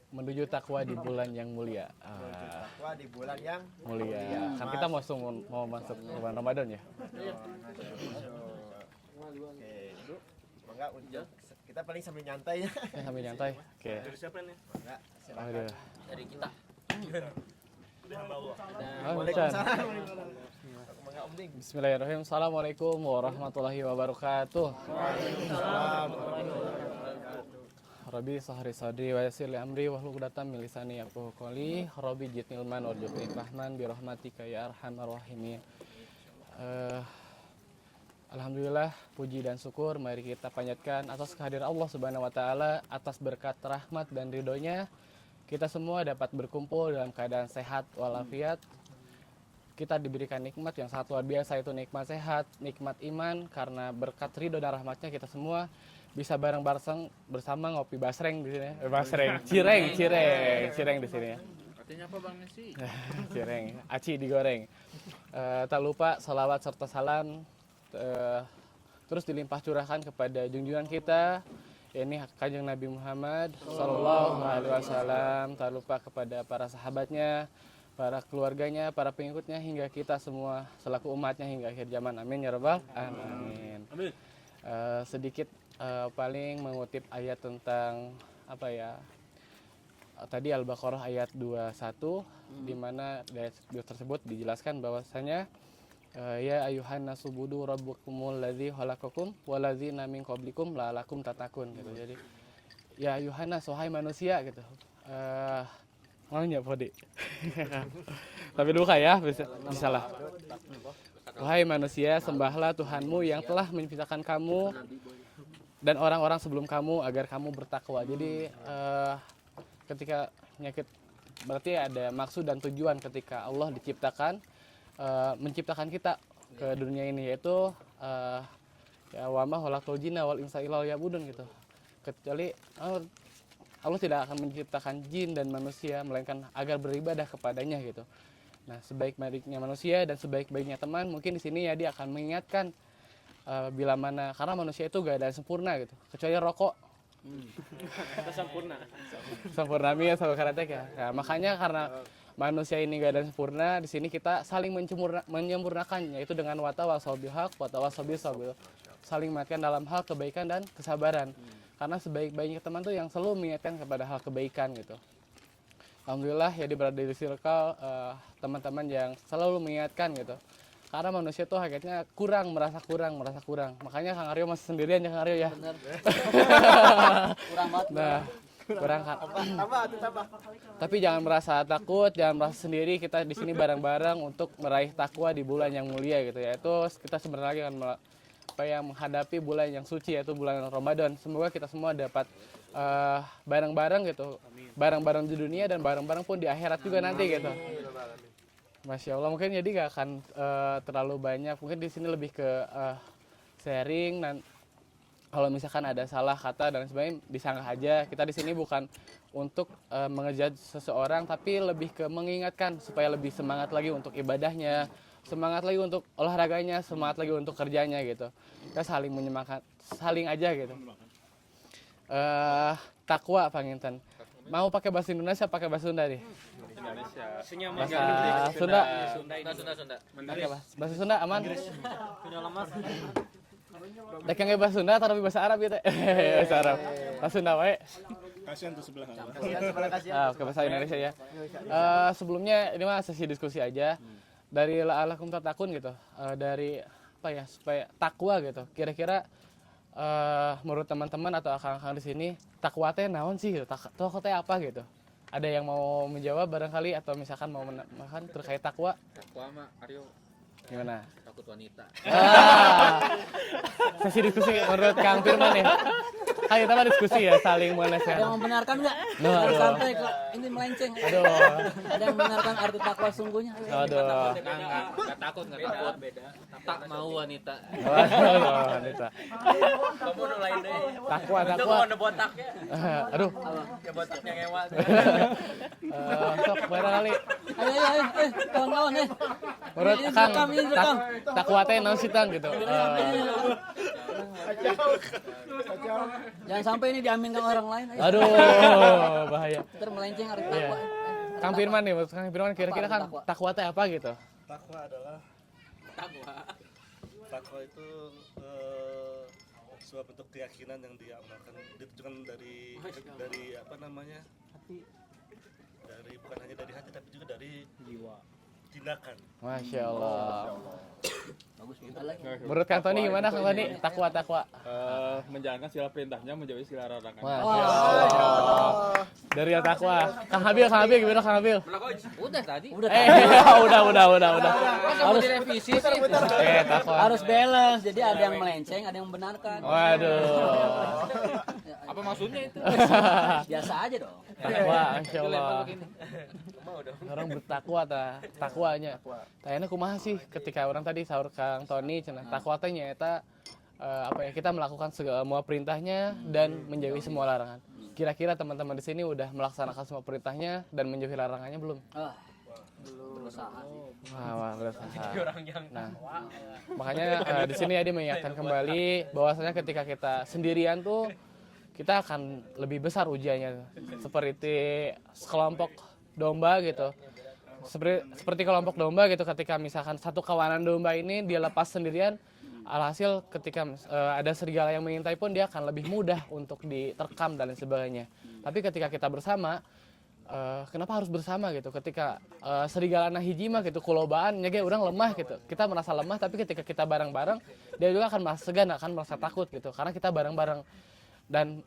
Menuju takwa di bulan yang mulia. Takwa di bulan yang Mulia. Kan kita mau masuk bulan Ramadan ya. Oke. Semoga untuk kita paling sambil nyantai ya. Sambil nyantai. Oke. Dari siapa nih? Semoga silakan. Aduh. Dari kita. Waalaikumsalam. Semoga Om Ding. Bismillahirrahmanirrahim. Assalamualaikum warahmatullahi wabarakatuh. Waalaikumsalam. Rabbi sahri sadri wa yassir li amri wahlul 'uqdatam min lisani yafqahu qawli. Rabbi jitnil man warzuqni rahman bi rahmatika ya arhamar rahimin. Alhamdulillah, puji dan syukur mari kita panjatkan atas kehadiran Allah Subhanahu wa taala, atas berkat rahmat dan ridhonya kita semua dapat berkumpul dalam keadaan sehat walafiat. Kita diberikan nikmat yang sangat luar biasa, itu nikmat sehat, nikmat iman. Karena berkat ridho dan rahmatnya kita semua bisa bareng-bareng bersama ngopi basreng di sini. Basreng, cireng di sini ya. Artinya apa Bang Nesi? Cireng, aci digoreng. Tak lupa salawat serta salam terus dilimpah curahkan kepada junjungan kita, yakni Kanjeng Nabi Muhammad Sallallahu Alaihi Wasallam. Tak lupa kepada para sahabatnya, para keluarganya, para pengikutnya, hingga kita semua selaku umatnya hingga akhir zaman. Amin ya rabbal alamin. Sedikit paling mengutip ayat tentang apa ya, tadi Al-Baqarah ayat 21 di mana ayat tersebut dijelaskan bahwasanya ya ayuhan nasubudu rabbukumul ladzi khalaqakum waladzina min qablikum la'alakum tattaqun gitu. Jadi ya ayuhan nas, wahai manusia gitu. Maunya pode. Tapi luka ya, bisa lah. Wahai manusia, sembahlah Tuhanmu yang telah menciptakan kamu dan orang-orang sebelum kamu agar kamu bertakwa. Jadi ketika nyakit berarti ada maksud dan tujuan ketika Allah menciptakan kita ke dunia ini, yaitu ya wa ma khalaqtul jinna wal insa illa liya'budun gitu. Kecuali Allah tidak akan menciptakan jin dan manusia melainkan agar beribadah kepadanya gitu. Nah, sebaik-baiknya manusia dan sebaik-baiknya teman, mungkin di sini ya dia akan mengingatkan bila mana, karena manusia itu gak ada yang sempurna gitu, kecuali rokok. Kita sempurna. Sempurnami ya sama karate ya. Nah, makanya karena manusia ini gak ada yang sempurna, di sini kita saling menyempurnakan, yaitu dengan watawasau bil haq, watawasau bis sabr. Saling mengingatkan dalam hal kebaikan dan kesabaran. Karena sebaik-baiknya teman tuh yang selalu mengingatkan kepada hal kebaikan gitu. Alhamdulillah ya berada di circle teman-teman yang selalu mengingatkan gitu. Karena manusia tuh hakikatnya merasa kurang. Makanya Kang Aryo masih sendirian ya Kang Aryo ya. Bener. Kurang banget. Nah, kurang Tambah. tapi jangan merasa takut, jangan merasa sendiri. Kita di sini bareng-bareng untuk meraih takwa di bulan yang mulia gitu ya. Itu kita sebentar lagi akan menghadapi bulan yang suci, yaitu bulan Ramadan. Semoga kita semua dapat bareng-bareng gitu. Bareng-bareng di dunia dan bareng-bareng pun di akhirat juga nanti gitu. Masya Allah, mungkin jadi gak akan terlalu banyak. Mungkin di sini lebih ke sharing dan kalau misalkan ada salah kata dan sebagainya disanggah aja. Kita di sini bukan untuk mengejudge seseorang, tapi lebih ke mengingatkan supaya lebih semangat lagi untuk ibadahnya, semangat lagi untuk olahraganya, semangat lagi untuk kerjanya gitu. Kita saling menyemangat, saling aja gitu. Takwa Panginten. Mau pakai bahasa Indonesia, pakai bahasa Sunda nih. Indonesia. Bahasa Sunda. Sunda. Bahasa Sunda aman. Punya lama. Dek yang bahasa Sunda tapi bahasa Arab gitu. Bahasa Arab. Bahasa Sunda wae. Kasihan tuh sebelah. Ke bahasa Indonesia ya. Sebelumnya ini mah sesi diskusi aja. Dari la'alakum tattaqun gitu. Dari apa ya, supaya takwa gitu. Kira-kira menurut teman-teman atau akang-akang di sini, takwa teh naon sih gitu? Takwa teh apa gitu? Ada yang mau menjawab barangkali atau misalkan mau makan terkait takwa? Takwa mah Aryo Gimana? takut wanita. Sesi diskusi menurut Kang Firman ya. Ayo kita mah diskusi ya, saling Ada yang menasehati. membenarkan nggak? Aduh. Harus santai kok. Ini melenceng. Aduh. Ada yang membenarkan arti takwa sungguhnya? Aduh. Enggak takut. Tak mau wanita. Waduh, wanita. Kamu mulai deh. Takwa. botaknya. Aduh. Ya botaknya ngewa. Sok barangkali Ayo, kawan-kawan menurut Ini Kang direkam. takwa teh naon sih Tang gitu. orang. Jangan sampai ini diaminkan orang lain. Ayo. Aduh, bahaya. Ntar melenceng arti Iya. takwa. Kang Firman nih, menurut Kang Firman kira-kira Apa kan takwa? takwa teh apa gitu? Takwa adalah takwa itu sebuah bentuk keyakinan yang diamalkan ditujukan dari apa namanya dari bukan hanya dari hati tapi juga dari jiwa tindakan. Masya Allah. Bagus bentar lagi. Menurut Kang Tony gimana Kang Tony? Takwa. Menjalankan sila perintahnya, menjauhi segala larangan. Masya Allah. Dari yang takwa. Kang Habil gimana Kang Habil? Udah tadi. Udah Udah. Harus direvisi sih. Takwa. harus balance. Jadi ada yang melenceng, ada yang membenarkan. Waduh. Apa maksudnya itu? Biasa aja dong. Takwa, Masya Allah. Dilempar begini. Orang bertakwa takwanya. Tayana kumaha sih ketika orang tadi sahur Kang Tony cenah takwa teh nyaeta kita melakukan semua perintahnya dan menjauhi semua larangan. Kira-kira teman-teman di sini udah melaksanakan semua perintahnya dan menjauhi larangannya belum? Belum berusaha. Wah, berusaha. Nah, makanya di sini Adi mengingatkan kembali bahwasanya ketika kita sendirian tuh kita akan lebih besar ujiannya, seperti kelompok domba gitu. Seperti kelompok domba gitu, ketika misalkan satu kawanan domba ini dia lepas sendirian, alhasil ketika ada serigala yang mengintai pun dia akan lebih mudah untuk diterkam dan lain sebagainya. Tapi ketika kita bersama, kenapa harus bersama gitu? Ketika serigala nah hiji mah gitu kulobaan nya urang lemah gitu. Kita merasa lemah, tapi ketika kita bareng-bareng dia juga akan merasa segan, akan merasa takut gitu. Karena kita bareng-bareng. Dan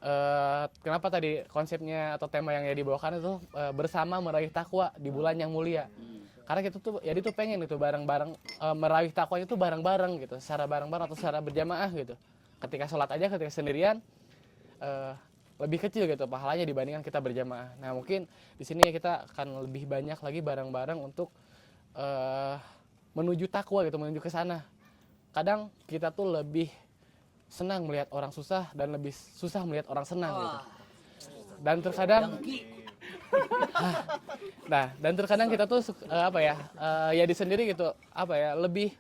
kenapa tadi konsepnya atau tema yang dibawakan itu bersama meraih takwa di bulan yang mulia. Karena kita tuh jadi tuh pengen itu bareng-bareng meraih takwa itu bareng-bareng gitu, secara bareng-bareng atau secara berjamaah gitu. Ketika sholat aja ketika sendirian lebih kecil gitu pahalanya dibandingkan kita berjamaah. Nah, mungkin di sini kita akan lebih banyak lagi bareng-bareng untuk menuju takwa gitu, menuju ke sana. Kadang kita tuh lebih senang melihat orang susah dan lebih susah melihat orang senang gitu. Dan terkadang dan terkadang kita tuh ya di sendiri gitu lebih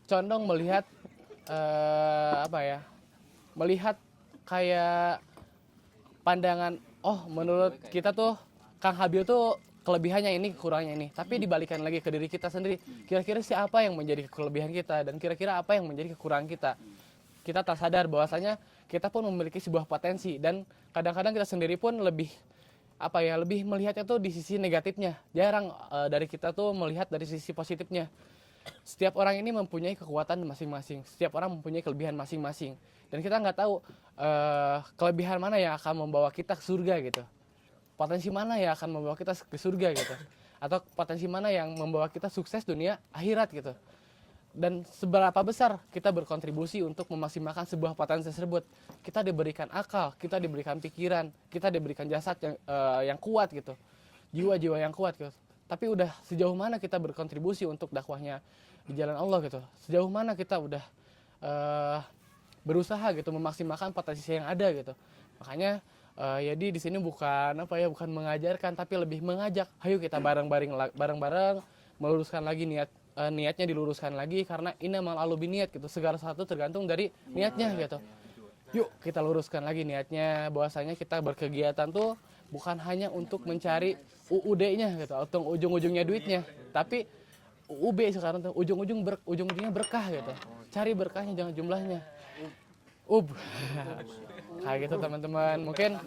condong melihat melihat kayak pandangan menurut kita tuh Kang Habil tuh kelebihannya ini kurangnya ini, tapi dibalikan lagi ke diri kita sendiri, kira-kira siapa yang menjadi kelebihan kita dan kira-kira apa yang menjadi kekurangan kita. Kita tak sadar bahwasanya kita pun memiliki sebuah potensi dan kadang-kadang kita sendiri pun lebih melihatnya tuh di sisi negatifnya. Jarang dari kita tuh melihat dari sisi positifnya. Setiap orang ini mempunyai kekuatan masing-masing. Setiap orang mempunyai kelebihan masing-masing. Dan kita nggak tahu kelebihan mana yang akan membawa kita ke surga gitu. Potensi mana yang akan membawa kita ke surga gitu. Atau potensi mana yang membawa kita sukses dunia akhirat gitu. Dan seberapa besar kita berkontribusi untuk memaksimalkan sebuah potensi tersebut. Kita diberikan akal, kita diberikan pikiran, kita diberikan jasad yang kuat gitu, jiwa-jiwa yang kuat gitu. Tapi udah sejauh mana kita berkontribusi untuk dakwahnya di jalan Allah gitu. Sejauh mana kita udah berusaha gitu memaksimalkan potensi yang ada gitu. Makanya jadi di sini bukan mengajarkan tapi lebih mengajak. Ayo kita bareng-bareng meluruskan lagi niatnya diluruskan lagi karena innamal a'malu binniyat gitu. Segala sesuatu tergantung dari niatnya gitu. Yuk kita luruskan lagi niatnya bahwasanya kita berkegiatan tuh bukan hanya untuk mencari UUD-nya gitu atau ujung-ujungnya duitnya, tapi UUB sekarang tuh ujung-ujungnya berkah gitu. Cari berkahnya jangan jumlahnya. Kayak gitu teman-teman. Mungkin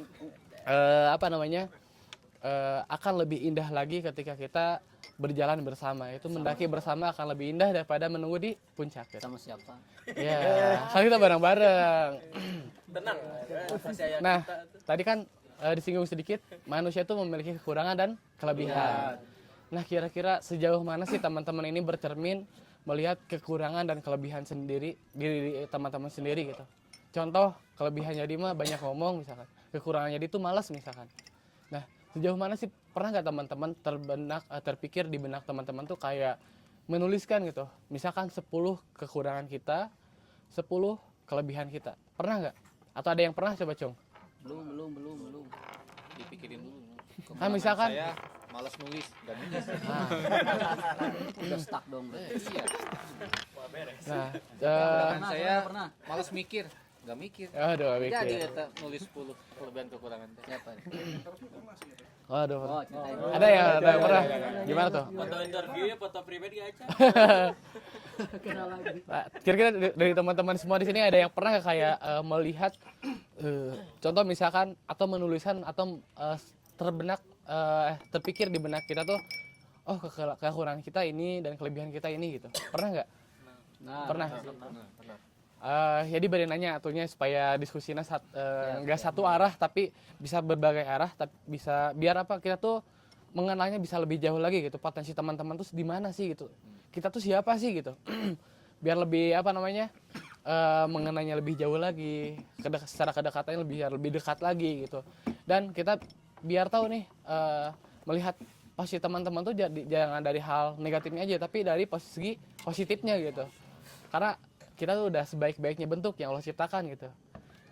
akan lebih indah lagi ketika kita berjalan bersama. Itu mendaki bersama akan lebih indah daripada menunggu di puncak gitu. Sama siapa? Ya, kan kita bareng-bareng. Tenang. Nah, tadi kan disinggung sedikit, manusia itu memiliki kekurangan dan kelebihan. Nah, kira-kira sejauh mana sih teman-teman ini bercermin melihat kekurangan dan kelebihan sendiri diri teman-teman sendiri gitu. Contoh, kelebihannya dia mah banyak ngomong misalkan. Kekurangannya dia itu malas misalkan. Nah, sejauh mana sih pernah nggak teman-teman terpikir di benak teman-teman tuh kayak menuliskan gitu. Misalkan 10 kekurangan kita, 10 kelebihan kita. Pernah nggak? Atau ada yang pernah coba, Cung? Belum. Dipikirin dulu. Nah, misalkan malas nulis, gak nulis. Udah stuck dong berarti. Iya. Nah, Pernah, saya pernah. malas mikir, gak mikir. aduh, Jadi mikir. kita nulis 10 kelebihan kekurangan teh. Siapa nih? Waduh. Oh, ceritain. Ada yang pernah? Gimana tuh? Foto interview ya, foto pribadi aja. Nah, kira-kira dari teman-teman semua di sini ada yang pernah nggak kayak melihat contoh misalkan atau menulisan atau terpikir di benak kita tuh oh kekurangan kita ini dan kelebihan kita ini gitu. Pernah nggak? Nah, Pernah. Jadi beri nanya atunya supaya diskusinya nggak satu arah tapi bisa berbagai arah tapi bisa biar apa kita tuh mengenalnya bisa lebih jauh lagi gitu, potensi teman-teman tuh di mana sih gitu, kita tuh siapa sih gitu. Biar lebih apa namanya mengenalnya lebih jauh lagi, secara kedekatannya lebih dekat lagi gitu. Dan kita biar tahu nih melihat posisi teman-teman tuh jangan dari hal negatifnya aja tapi dari segi positifnya gitu. Karena kita tuh udah sebaik-baiknya bentuk yang Allah ciptakan gitu.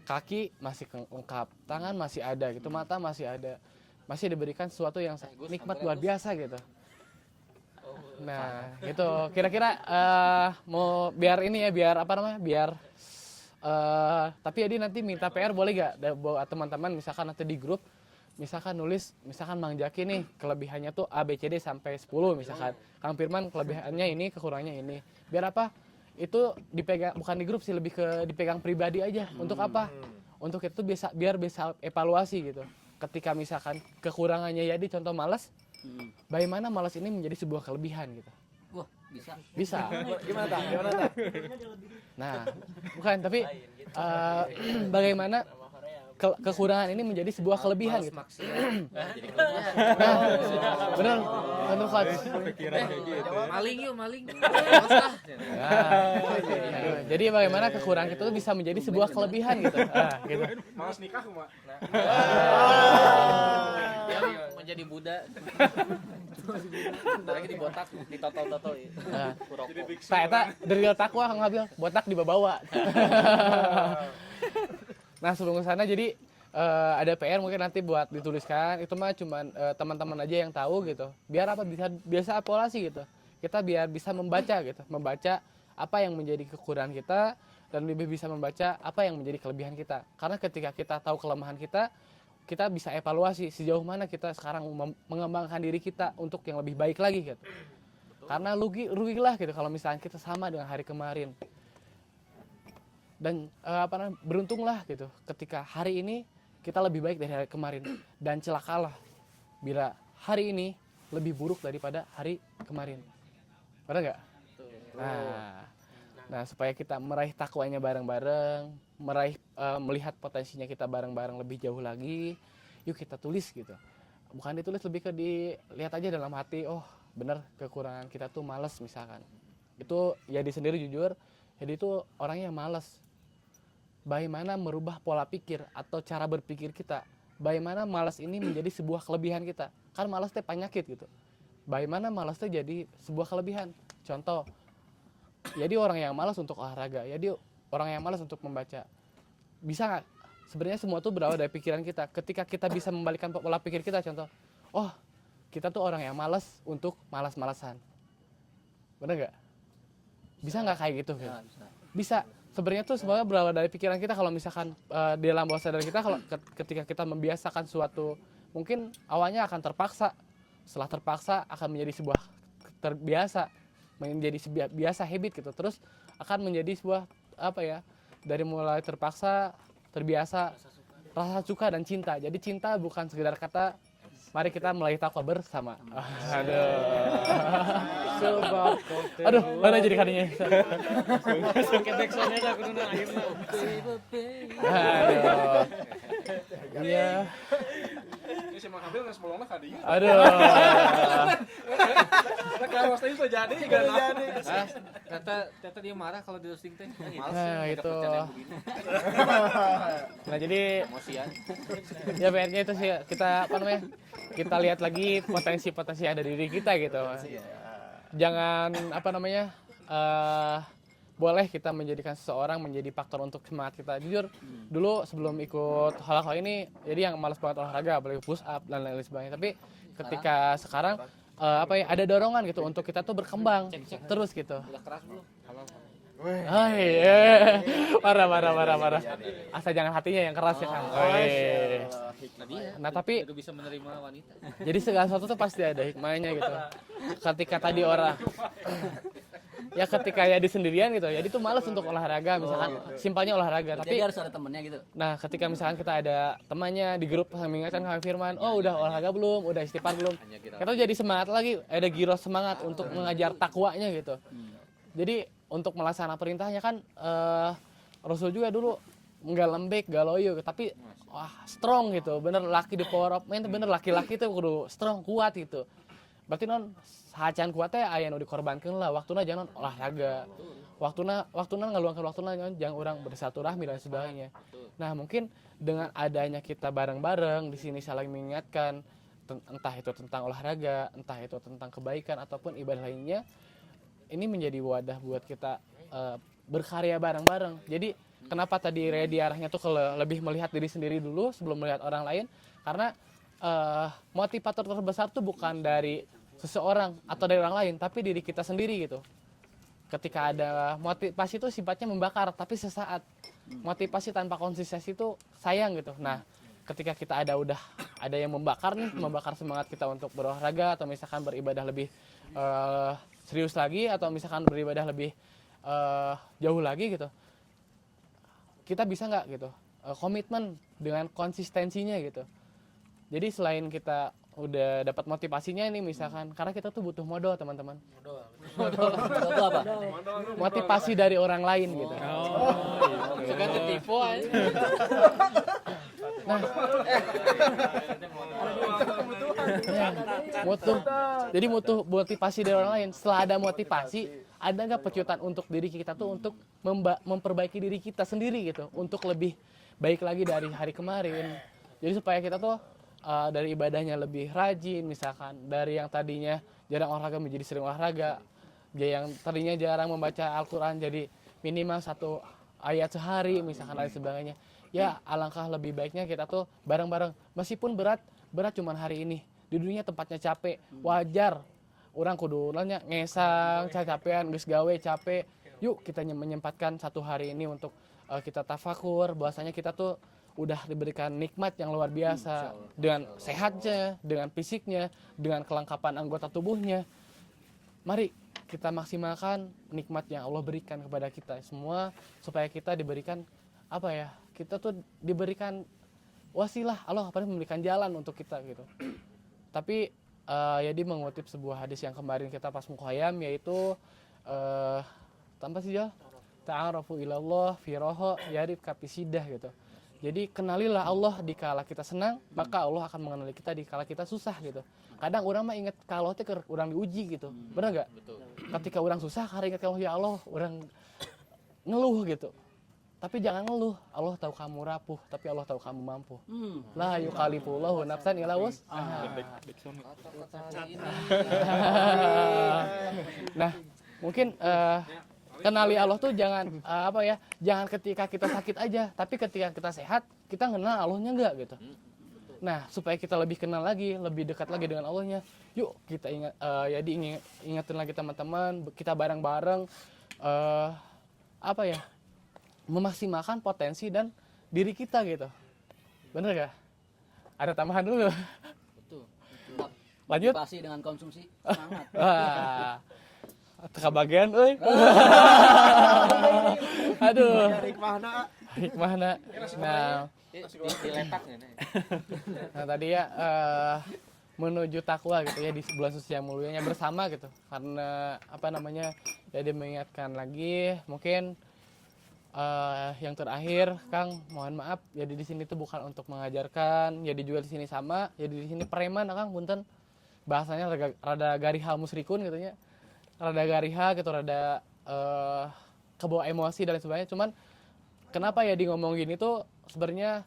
Kaki masih lengkap, tangan masih ada gitu, mata masih ada, masih diberikan sesuatu yang nikmat luar biasa gitu. Nah, gitu. Kira-kira mau biar ini ya, biar apa namanya? Biar tapi jadi nanti minta PR boleh gak buat teman-teman misalkan nanti di grup misalkan nulis misalkan Mang Jaki nih kelebihannya tuh A B C D sampai 10 misalkan. Kang Firman kelebihannya ini, kekurangannya ini. Biar apa? Itu dipegang bukan di grup sih, lebih ke dipegang pribadi aja. Untuk apa? Untuk itu biar bisa evaluasi gitu. Ketika misalkan kekurangannya jadi contoh malas, bagaimana malas ini menjadi sebuah kelebihan gitu. Wah, bisa. Bisa. Gimana tak? Gimana tak? Nah, bukan tapi bagaimana kekurangan ini menjadi sebuah kelebihan gitu. Nah, benar, benar coach. Maling yuk, maling. Nah, jadi bagaimana kekurangan itu bisa menjadi sebuah kelebihan gitu. Nah, gitu. Malas nikah mah. Dia mau jadi Buddha. Lagi dibotak, ditotol-totol. Nah, Kuroko. saya eta dari takwa ngambil botak dibawa. Nah sebelum ke sana jadi ada PR mungkin nanti buat dituliskan, itu mah cuman teman-teman aja yang tahu gitu. Biar apa biasa evaluasi gitu. Kita biar bisa membaca gitu, membaca apa yang menjadi kekurangan kita dan lebih bisa membaca apa yang menjadi kelebihan kita. Karena ketika kita tahu kelemahan kita bisa evaluasi sejauh mana kita sekarang mengembangkan diri kita untuk yang lebih baik lagi gitu. Karena rugilah gitu kalau misalnya kita sama dengan hari kemarin. Dan beruntunglah gitu ketika hari ini kita lebih baik dari hari kemarin, dan celakalah bila hari ini lebih buruk daripada hari kemarin. Benar nggak? Nah supaya kita meraih takwanya bareng-bareng, melihat potensinya kita bareng-bareng lebih jauh lagi, yuk kita tulis gitu. Bukan ditulis, lebih ke dilihat aja dalam hati, oh bener kekurangan kita tuh malas misalkan. Itu ya di sendiri jujur, jadi itu orangnya malas. Bagaimana merubah pola pikir atau cara berpikir kita. Bagaimana malas ini menjadi sebuah kelebihan kita. Kan malas teh penyakit gitu. Bagaimana malas teh jadi sebuah kelebihan. Contoh, jadi orang yang malas untuk olahraga, jadi orang yang malas untuk membaca. Bisa nggak? Sebenarnya semua itu berawal dari pikiran kita. Ketika kita bisa membalikkan pola pikir kita, contoh, oh kita tuh orang yang malas untuk malas-malasan. Bener nggak? Bisa nggak kayak gitu? Ya, Bisa. Sebenarnya tuh semuanya berawal dari pikiran kita. Kalau misalkan di dalam bawah sadar kita, kalau ketika kita membiasakan suatu, mungkin awalnya akan terpaksa, setelah terpaksa akan menjadi sebuah terbiasa, menjadi biasa habit gitu, terus akan menjadi sebuah apa ya, dari mulai terpaksa, terbiasa, rasa suka dan cinta. Jadi cinta bukan sekedar kata, mari kita meraih takwa bersama. Aduh, mana jadi kadinya. Oke, backsoundnya dah kudu ayeuna. Aduh. Iya. Ini si Mang Habil nggak sebelumnya kadinya. Aduh. Nah kalau waktu itu jadi kan. Ternyata dia marah kalau di roasting teh. Males Nah, ya, itu. bercanda yang begini. Nah, jadi Emosian. ya PR-nya itu sih kita apa namanya? Kita lihat lagi potensi-potensi yang ada di diri kita gitu. Jangan apa namanya? boleh kita menjadikan seseorang menjadi faktor untuk semangat kita. Jujur, dulu sebelum ikut hal-hal ini, jadi yang malas banget olahraga, apalagi push up dan lain-lain sebagainya. Tapi ketika sekarang ada dorongan gitu untuk kita tuh berkembang terus gitu. Udah keras belum? Hai, parah. Asal jangan hatinya yang keras ya kan. Nah tapi Udah bisa menerima wanita. jadi segala sesuatu tuh pasti ada hikmahnya gitu. Ketika tadi ketika ya di sendirian gitu, jadi tuh malas untuk olahraga misalkan, simpelnya olahraga. Jadi Tapi harus ada temennya gitu. nah ketika misalkan kita ada temannya di grup mengingatkan Kang Firman, oh udah olahraga belum, udah istighfar belum, kita tuh jadi semangat lagi, ada giroh semangat untuk mengajar takwanya gitu. Jadi untuk melaksanakan perintahnya kan Rasul juga dulu nggak lembek, nggak loyo, tapi wah strong gitu, bener laki di power up, bener laki-laki tuh kudu strong, kuat gitu. Berarti non hacan kuatnya aya nu dikorbankeun lah, waktuna jangan olahraga, waktuna ngaluangkeun waktuna jangan orang bersilaturahmi dan sebagainya. Nah mungkin dengan adanya kita bareng-bareng di sini saling mengingatkan, entah itu tentang olahraga, entah itu tentang kebaikan ataupun ibadah lainnya, ini menjadi wadah buat kita berkarya bareng-bareng. Jadi kenapa tadi Redi arahnya tuh lebih melihat diri sendiri dulu sebelum melihat orang lain, karena motivator terbesar tuh bukan dari seseorang atau dari orang lain, tapi diri kita sendiri gitu. Ketika ada motivasi itu sifatnya membakar, tapi sesaat. Motivasi tanpa konsistensi itu sayang gitu. Nah, ketika kita udah ada yang membakar nih, membakar semangat kita untuk berolahraga atau misalkan beribadah lebih serius lagi atau misalkan beribadah lebih jauh lagi gitu. Kita bisa nggak gitu komitmen dengan konsistensinya gitu. Jadi selain kita udah dapat motivasinya ini misalkan, karena kita tuh butuh modal teman-teman. Modal itu apa? Motivasi dari orang lain gitu. Suka tertipu aja. Jadi butuh motivasi dari orang lain. Setelah ada motivasi, ada nggak pecutan untuk diri kita tuh untuk memperbaiki diri kita sendiri gitu, untuk lebih baik lagi dari hari kemarin. Jadi supaya kita tuh dari ibadahnya lebih rajin, misalkan dari yang tadinya jarang olahraga menjadi sering olahraga, yang tadinya jarang membaca Al-Quran jadi minimal 1 ayat sehari misalkan dan sebagainya. Ya alangkah lebih baiknya kita tuh bareng-bareng, meskipun berat cuman hari ini, di dunia tempatnya capek, wajar orang kudu nanya ngesang capean geus gawe capek, yuk kita menyempatkan 1 hari ini untuk kita tafakur bahwasanya kita tuh udah diberikan nikmat yang luar biasa, dengan sehatnya, dengan fisiknya, dengan kelengkapan anggota tubuhnya. Mari kita maksimalkan nikmat yang Allah berikan kepada kita semua, supaya kita diberikan kita tuh diberikan wasilah, Allah memberikan jalan untuk kita gitu. Tapi Yadi mengutip sebuah hadis yang kemarin kita pas mukhayyam, yaitu tanpa sih Jal, ta'arafu ilallah fi raha yarib kapisidah gitu. Jadi kenalilah Allah di kala kita senang, maka Allah akan mengenali kita di kala kita susah gitu. Kadang orang mah inget kalau teh orang diuji gitu. Benar enggak? Betul. Ketika orang susah, karena ingat kalau ya Allah, orang ngeluh gitu. Tapi jangan ngeluh. Allah tahu kamu rapuh, tapi Allah tahu kamu mampu. La yukallifullahu nafsan illa wus'aha. Nah, mungkin kenali Allah tuh jangan jangan ketika kita sakit aja, tapi ketika kita sehat kita kenal Allahnya enggak gitu. Nah supaya kita lebih kenal lagi, lebih dekat lagi dengan Allahnya, yuk kita ingat ingatin lagi teman-teman, kita bareng-bareng memaksimalkan potensi dan diri kita gitu. Bener gak? Ada tambahan dulu. Betul. Lanjut. Motivasi dengan konsumsi semangat. Teka bagian, euy. Aduh. Hikmahna. Nah, Diletaknya nih. nah tadi ya menuju takwa gitu ya di bulan suci yang mulianya bersama gitu. Karena jadi mengingatkan lagi mungkin yang terakhir Kang, mohon maaf jadi di sini tuh bukan untuk mengajarkan, jadi juga di sini sama, jadi di sini preman Kang, punten. Bahasanya rada gariha musrikun gitu nya. Rada gariha gitu, rada kebawa emosi dan lain sebagainya. Cuman kenapa Yadi ngomong gini tuh sebenarnya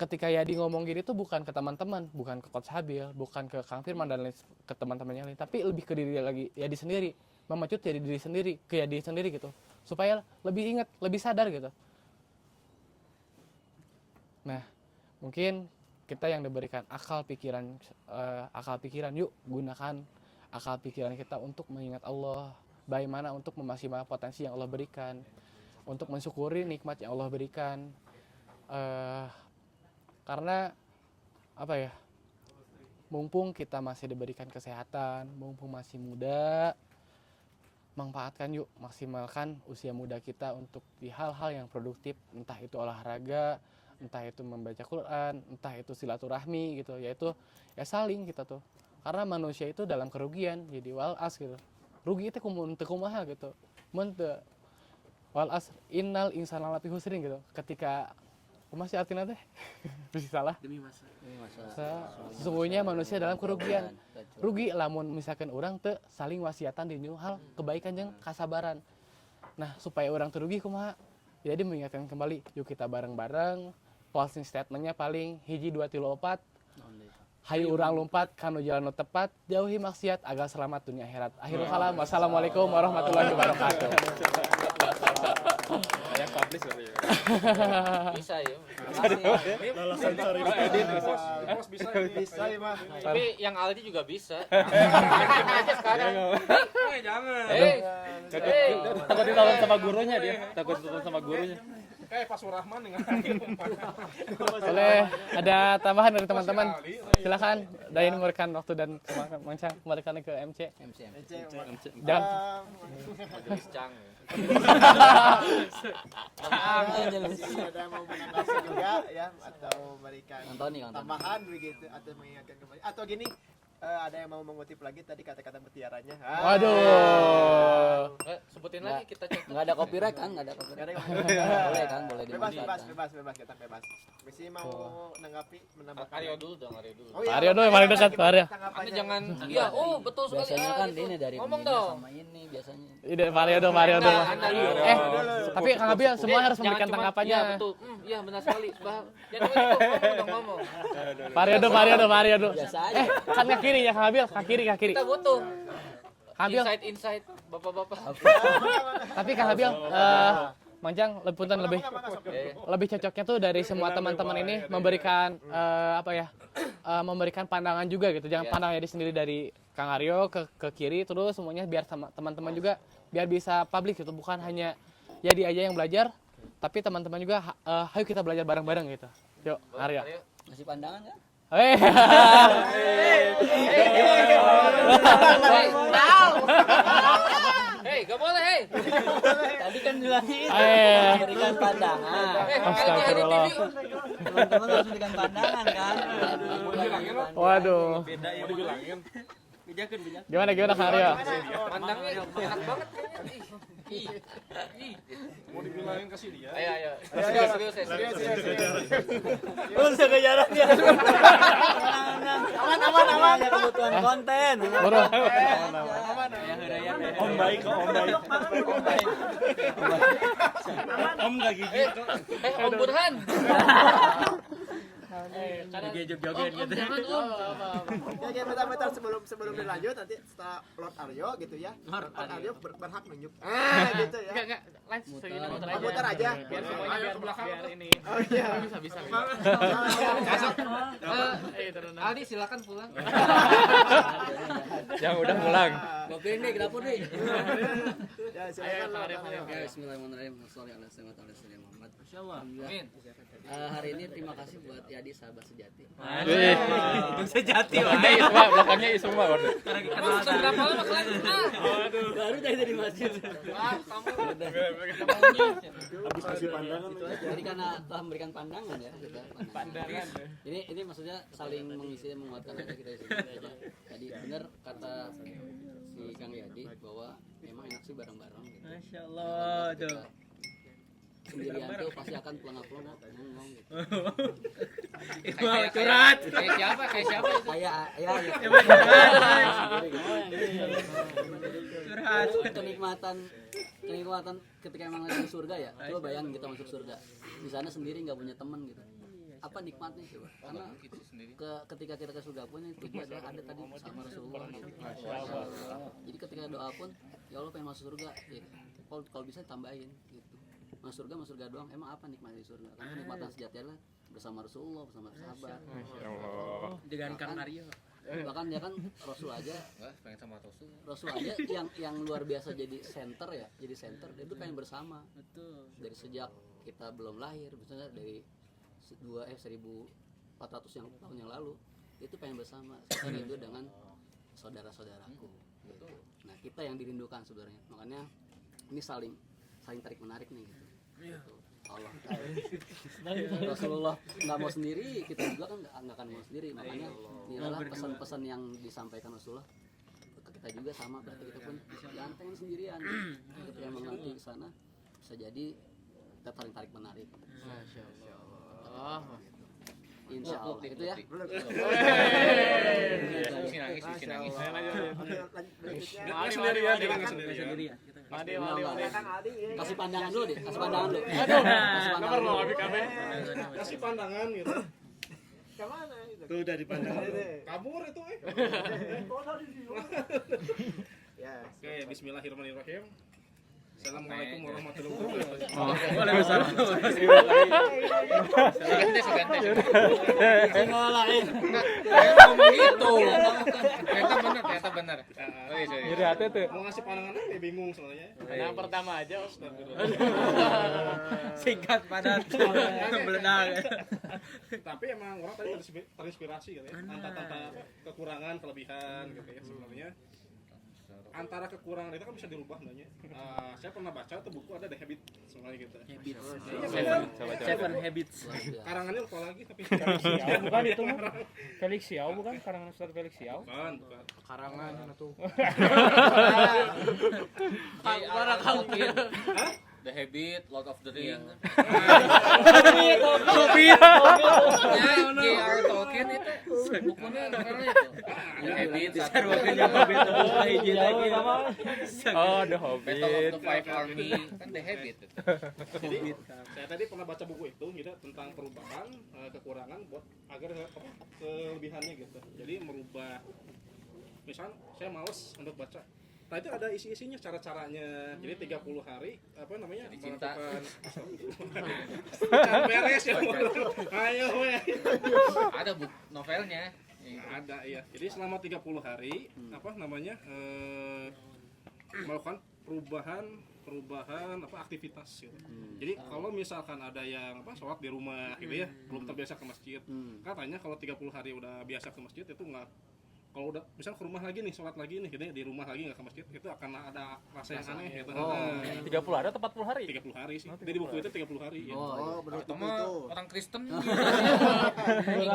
ketika Yadi ngomong gini tuh bukan ke teman-teman, bukan ke Coach Habil, bukan ke Kang Firman dan lain ke teman-temannya lain, tapi lebih ke diri lagi Yadi sendiri, memacut jadi diri sendiri, ke Yadi sendiri gitu. supaya lebih ingat, lebih sadar gitu. Nah, mungkin kita yang diberikan akal pikiran, yuk gunakan akal pikiran kita untuk mengingat Allah, bagaimana untuk memaksimalkan potensi yang Allah berikan, untuk mensyukuri nikmat yang Allah berikan. Karena apa ya, mumpung kita masih diberikan kesehatan, mumpung masih muda, manfaatkan yuk, maksimalkan usia muda kita untuk di hal-hal yang produktif, entah itu olahraga, entah itu membaca Quran, entah itu silaturahmi gitu, yaitu ya saling kita tuh. Karena manusia itu dalam kerugian, jadi wal as gitu. Rugi itu kumaha gitu. Mun teu wal as innal insana lafi husrin gitu. Ketika masih artinya teh bisa salah. Demi masa. Sesungguhnya manusia dalam kerugian. Rugi lamun misalkan orang teu saling wasiatan di hal kebaikan jeung kasabaran. Nah, supaya orang terugi kumaha? Jadi mengingatkan kembali, yuk kita bareng-bareng. Closing statement-nya paling 1 2 3 4. Hayu urang lompat kanu jalan nu tepat, jauhi maksiat agar selamat dunia akhirat. Akhirul kalam. Wassalamualaikum warahmatullahi wabarakatuh. Yang publish berarti ya. Bisa ya. Lalasan sorry. Bos bisa ini. Bisa ya mah. Tapi yang Aldi juga bisa. Aja sekarang. Jangan. Takut ditolong sama gurunya dia. Takut ditolong sama gurunya. Pak Surahman dengan Boleh ada tambahan dari teman-teman? Silakan Dain memberikan waktu dan Mancang kembalikan ke MC. Jangan. Majelis Cang. Masih ada mau menambahkan juga ya atau memberikan Antoni. tambahan begitu atau mengingatkan kembali atau gini ada yang mau mengutip lagi tadi kata-kata mutiaranya. Waduh. Sebutin lagi kita cek. Enggak ada copyright kan? Enggak ada copyright. Boleh kan? Boleh Bebas dimanfaatkan. kita bebas. Misi mau menanggapi menambahkan. Aryo dulu dong, Aryo dulu. Oh, iya, Aryo dulu yang paling dekat, Aryo. Anda jangan iya, betul sekali. Biasanya kan ini dari ngomong begini dong. sama ini biasanya. Ide Mario dong. Anda dulu. Tapi Kang Abil semua harus memberikan Jangan cuma- tanggapannya. Iya, betul. Iya, benar sekali. Jangan itu ngomong. Mario dong. Biasa aja. Kan ke kiri ya Kang Abil, ke kiri. Kita butuh Abil, insight Bapak-bapak. tapi Kang Abil Mancang lebih cocoknya tuh dari semua teman-teman ini memberikan memberikan pandangan juga gitu. Jangan pandangnya sendiri dari Kang Aryo ke kiri terus semuanya biar sama teman-teman juga biar bisa publik gitu, bukan hanya jadi aja yang belajar, tapi teman-teman juga ayo kita belajar bareng-bareng gitu. Yuk, Aryo. Masih pandangan kan? Hei, gak boleh, hei. Tadi kan bilangin Eh. berikan pandangan. Astagfirullah. Teman-teman harus berikan pandangan kan? Waduh. Gimana Kang Aryo? Pandangnya enak banget kayaknya. Ih. Mau dibilangin kasih dia. Ayo. Serius. Usah kejaran ya. Aman. Ada kebutuhan konten. Bro. Om baik kok, Om baik. Om gak gigi. Om Burhan. Joget-joget gitu. Jangan Om. Oke, bentar sebelum dilanjut nanti setelah Lord Aryo gitu ya. Lord Aryo berhak nunjuk. Gitu ya. Enggak. Lanjut Muter aja. Biar semuanya Ayo ke belakang. biar ini. Oh iya. Bisa. Aldi silakan pulang. Yang udah pulang. Ngopiin deh, ke dapur deh. Ya, silakan Lord Aryo. Ya, bismillahirrahmanirrahim. Wassalamualaikum warahmatullahi wabarakatuh. Masyaallah. Amin. Hari ini terima kasih buat Yadi sahabat sejati. Itu sejati wae. Semua belakangnya semua waduh. Emang sudah berapa lama kalian? Baru dari masjid. Habis kasih pandangan. Jadi karena telah memberikan pandangan ya kita. Pandangan. Ini maksudnya saling mengisi dan menguatkan aja kita di sini. Jadi benar kata si Kang Yadi bahwa memang enak sih bareng-bareng gitu. Masyaallah tuh. Sendirian tuh pasti akan pelangap-pelangap ngomong gitu. Wah, curhat. Kayak siapa itu? Kayak ya. Curhat. Kenikmatan ketika emang lagi di surga ya. Coba bayangin kita masuk surga. Di sana sendiri nggak punya teman gitu. Apa nikmatnya coba? Karena ketika kita ke surga pun itu adalah ada tadi sama Rasulullah. Jadi ketika doa pun ya Allah pengen masuk surga gitu. kalau bisa tambahin gitu. Masuk surga doang. Emang apa nikmat di surga? Kan kenikmatan sejati adalah bersama Rasulullah, bersama sahabat. dengan Kang Aryo. Bahkan ya kan Rasul aja Pengen sama Rasul. aja yang luar biasa jadi center itu pengen bersama. Betul. Dari sejak kita belum lahir, misalnya dari 1400 tahun yang lalu itu pengen bersama. Saya rindu dengan saudara-saudaraku gitu. Nah kita yang dirindukan sebenarnya, makanya ini saling tarik menarik nih gitu. Gitu. Allah Rasulullah nggak mau sendiri, kita juga kan nggak akan mau sendiri, makanya ini adalah pesan-pesan yang disampaikan Rasulullah ke kita juga sama, berarti kita pun jangan pengen sendirian. Ketika yang mengerti ke sana bisa jadi kita tarik menarik. Masya Allah. Insya Allah itu ya. Bisa nangis. Nggak sendirian, dia nggak Nggak sendirian. sendirian. Madi. Kang Adi ya. Kasih pandangan dulu deh, kasih pandangan dulu. Nomor lo, Abi Kabe. Kasih pandangan gitu. Kemana itu? Tuh udah dipandang. Kabur itu Ya. Oke, bismillahirrahmanirrahim. Assalamualaikum warahmatullahi wabarakatuh. Waalaikumsalam. Ngomong gitu. Ternyata benar. Jadi hati tuh. Mau ngasih pandangan apa bingung soalnya. Yang pertama aja, Singkat padat. Meledak. Tapi emang orang tadi terinspirasi gitu ya. Antara kekurangan, kelebihan gitu ya sebenarnya. Antara kekurangan itu kan bisa dirubah sebenarnya. Saya pernah baca tuh buku ada The Habit sebenarnya gitu. Seven Habits. Karangannya lupa lagi tapi Bukan itu mah. Felix Xiao bukan karangan Ustaz Felix Xiao. bukan. karangan tuh. Orang Tolkien. The Habit, Lord of the Ring. J.R. Tolkien itu bukunya novelnya itu. The Habit, Oh, The Battle of Hobbit. the Five Army, kan The Habit. Jadi saya tadi pernah baca buku itu gitu tentang perubahan, kekurangan buat agar kelebihannya gitu. Jadi merubah, misal saya males untuk baca. Nah itu ada isi-isinya, cara-caranya. Jadi 30 hari apa namanya? Jadi cinta. Jangan beres ya. Ayo we. Ada buku novelnya. Ada iya. Jadi selama 30 hari apa namanya? Melakukan perubahan apa aktivitas gitu. Jadi kalau misalkan ada yang apa sholat di rumah gitu ya, belum terbiasa ke masjid. Katanya kalau 30 hari udah biasa ke masjid itu nggak, kalau udah misal ke rumah lagi nih, sholat lagi nih, gitu ya, di rumah lagi nggak ke masjid, itu akan ada rasa yang aneh gitu. 30 hari atau 40 hari? 30 hari sih. Jadi buku itu 30 hari ya. Oh, benar Atau itu. mah orang Kristen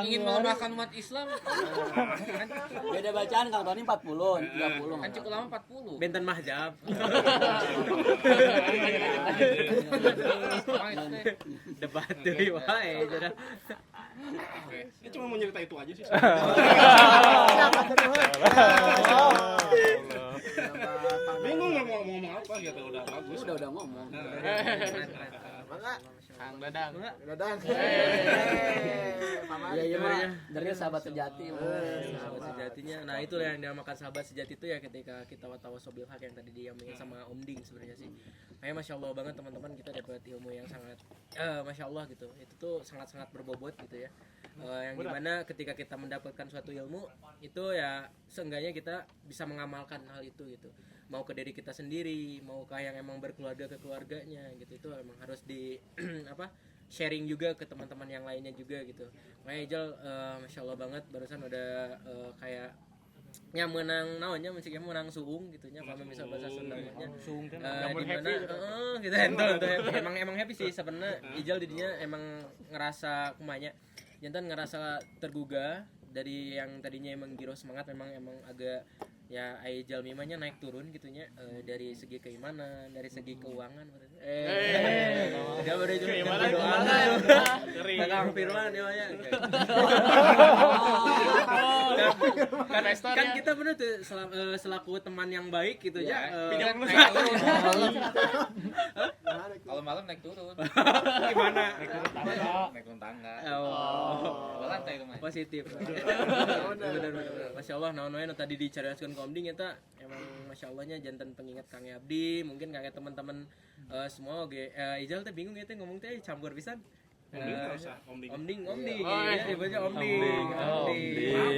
ingin melemahkan umat Islam. Beda bacaan Kang Tony 40, 30. Kan cukup lama 40. Benten mahjab. Debat deui wae jadi. Ini cuma mau cerita itu aja sih. Bingung mau ngomong apa gitu, udah bagus. Udah ngomong. Mangga. Kang Dadang. Dadang. Iya iya mah dari sahabat sejati. Sahabat sejatinya. Nah, itulah yang dinamakan sahabat sejati itu ya ketika kita watawasobil hak yang tadi diomongin sama Om Ding sebenarnya sih. Kayak Masya Allah banget teman-teman, kita dapat ilmu yang sangat Masya Allah gitu. Itu tuh sangat-sangat berbobot gitu ya. Yang dimana ketika kita mendapatkan suatu ilmu itu ya seenggaknya kita bisa mengamalkan hal itu gitu. Mau ke diri kita sendiri, mau ke yang emang berkeluarga ke keluarganya gitu, itu emang harus di apa sharing juga ke teman-teman yang lainnya juga gitu. Makanya Ijal Masya Allah banget barusan udah kayak nya menang naonnya musiknya menang suung gitu nya kalau bisa bahasa Sundanya Suung teh. di mana gitu ento emang happy sih sebenarnya. Ijal didinya emang ngerasa kumanya jantan ngerasa tergugah dari yang tadinya emang giro semangat, memang agak ya Ijal mimanya naik turun gitunya dari segi keimanan, dari segi keuangan dia baru juga keimanan Kang Firman ya kan kita bener tuh selaku teman yang baik gitu ya naik turun kalau malam naik turun gimana naik turun tangga lantai rumah positif benar masya Allah naon wae nu tadi dicarioskeun ka Om Ding eta emang masya Allahnya jantan pengingat Kang Abdi mungkin kangge teman-teman semua oge Ijal teh bingung ya teh ngomong teh campur pisan. Om Ding. Ya, ibaratnya Om Ding.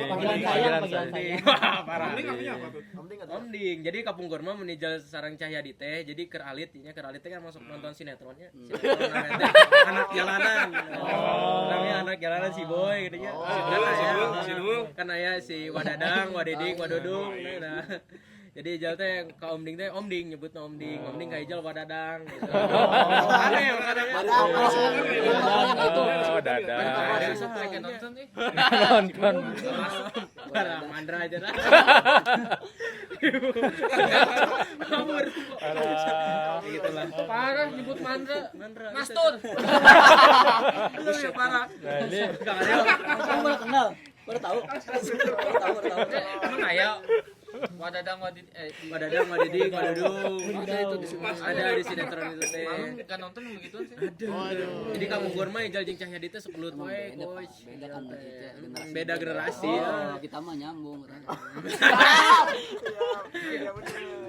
Panggilan saya. Parah. Om Ding artinya apa tuh? Om Ding. Jadi kapungkur mah menijal sarang Cahyadi teh. Jadi keur alit teh kan masuk nonton sinetronnya. Sinetron namanya teh anak jalanan. Namanya anak jalanan si Boy gitu nya. Kan aya si Wadadang, Wadidik, Wadudung. Nah. Jadi Ijal teh ka Om Ding teh Om Ding nyebutna Om Ding ka Ijal Wadadang gitu. Aneh makanya. Oh, dadah. Ada sampai nonton nih. Nonton. Parah mandra aja dah. Kabur. Gitu lah. Parah nyebut mandra. Mastut. Lu ya parah. Nah, ini Kamu baru kenal, baru tahu. Emang aya Wadadang Wadidik, Wadudung. Ada di sinetron itu teh. Kan nonton begitu sih. Jadi kamu mah Ijal jeung Cahyadi teh sepelut wae, coach. Beda kan berarti. Beda generasi. Oh, kita mah nyambung.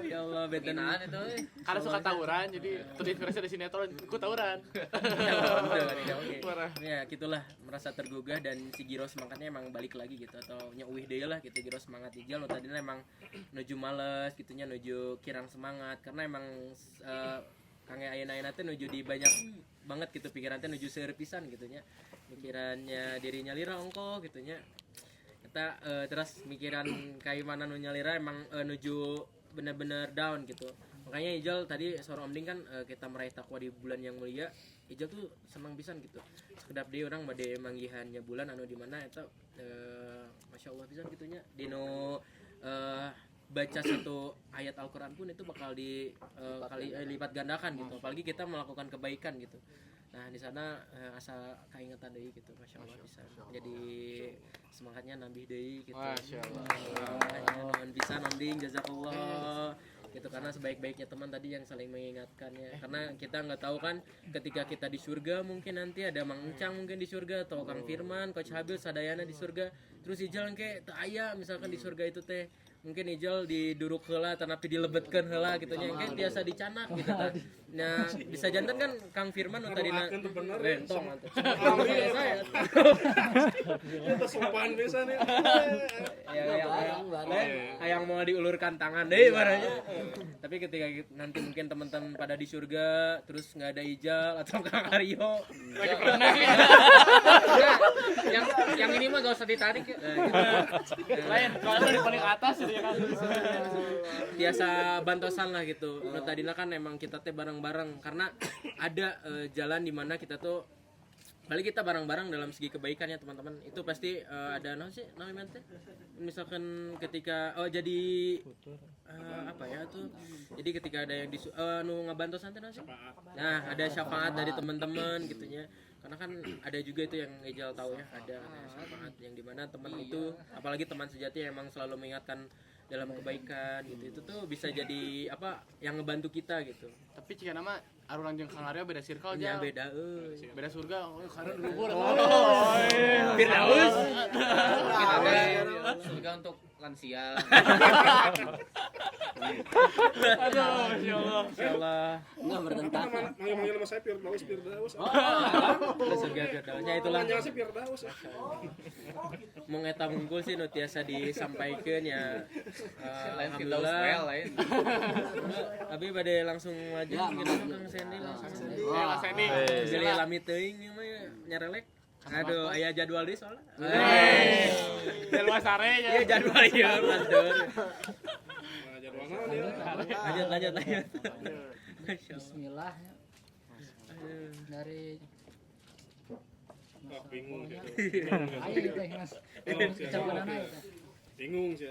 Ya Allah, beda Nah, itu Karena suka tawuran, jadi terinspirasi dari sinetron, ikut tawuran. Ya gitulah merasa tergugah dan si Giro semangatnya emang balik lagi gitu atau nyeuwih deui lah gitu Giro semangat Ijal tadinya emang nuju males gitunya nuju kirang semangat karena emang Kang ayeuna teh nuju di banyak banget gitu pikiran teh nuju seueur pisan gitunya pikirannya dirinya lira ongko gitunya kita terus mikiran kayak mana nu nyalira emang nuju bener-bener down gitu makanya Ijal tadi seorang Om Ding kan kita meraih takwa di bulan yang mulia Ijal tuh senang pisan gitu sekedap dia orang bade manggihannya bulan anu di mana eta masya Allah pisan gitunya dino baca satu ayat Al-Qur'an pun itu bakal lipat gandakan gitu apalagi kita melakukan kebaikan gitu nah di sana asa kaingetan deui gitu masya Allah bisa jadi semangatnya nambah deui gitu Masya Allah. Nuhun pisan Om Ding jazakallah gitu karena sebaik-baiknya teman tadi yang saling mengingatkannya karena kita nggak tahu kan ketika kita di surga mungkin nanti ada Mang Encang mungkin di surga atau Kang Firman Coach Habil sadayana di surga terus Ijal ke teu aya misalkan di surga itu teh mungkin Ijal diduruk heula tanapi dilebetkeun heula gitu nya engke biasa dicanak gitu tah. Nah, bisa jantan kan Kang Firman nu tadina bentong atuh. Saya. Kita sopan bisa nih. Yang mau diulurkan tangan deh barangnya. Tapi ketika nanti mungkin teman-teman pada di surga terus nggak ada Ijal atau Kang Aryo. yang ini mah gak usah ditarik ya. Lain, kalau di paling atas ya kan. Biasa bantosan lah gitu. Nu tadina kan emang kita teh bareng-bareng karena ada jalan di mana kita tuh balik kita bareng-bareng dalam segi kebaikan ya teman-teman. Itu pasti ada naon sih namanya teh. Misalkan ketika jadi apa ya tuh. Jadi ketika ada yang nu ngabantosan teh naon sih? Nah, ada syafaat dari teman-teman gitunya. Karena kan ada juga itu yang Ijal tahu ya, ada syafaat yang dimana teman itu apalagi teman sejati yang emang selalu mengingatkan dalam kebaikan gitu itu tuh bisa jadi apa yang ngebantu kita gitu. Tapi jika nama Arunan jeung Kang Aryo beda circle Ya aja. beda Beda surga, karena luhur. Firdaus. Kita ada surga untuk lansia. Aduh, insyaallah. Enggak bertentangan. Manggil nama saya Firdaus. Surga Firdausnya itulah. Namanya sih Firdaus. Mau eta mungkul sih nu tiasa disampaikeun ya. Lain Firdaus well lain. Abi bade langsung maju Ya, gitu Kang Sandy langsung. Mas Sandy. Jadi lami teuing ieu mah nyarelek. Aduh, aya jadwal deui soalnya. Jalma sare nya. Iya jadwal ieu mantur. Jadwal naon ya? Lanjut. Bismillah ya. Dari Bingung sih. ayo kita mas ucapan anak ya. Bingung sih.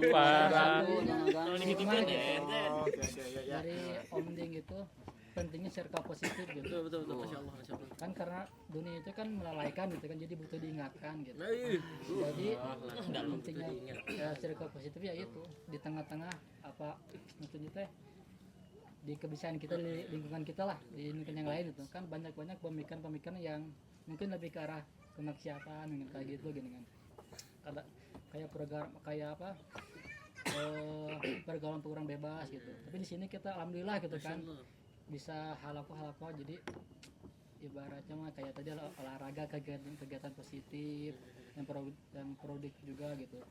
Parah. Dari Om Ding itu pentingnya circle positif gitu. Betul masyaallah. Kan karena dunia itu kan melalaikan gitu kan jadi butuh diingatkan gitu. Nah, iya. Jadi pentingnya circle positif ya itu di tengah-tengah apa maksudnya teh di kebiasaan kita di lingkungan kita lah di lingkungan yang lain itu kan banyak pemikiran yang mungkin lebih ke arah kemaksiatan dengan kayak gitu gini kan. Kayak program kayak apa? Pergaulan bebas gitu. Tapi di sini kita alhamdulillah gitu kan bisa hal-hal jadi ibaratnya mah kayak tadi olahraga kegiatan positif yang produktif juga gitu.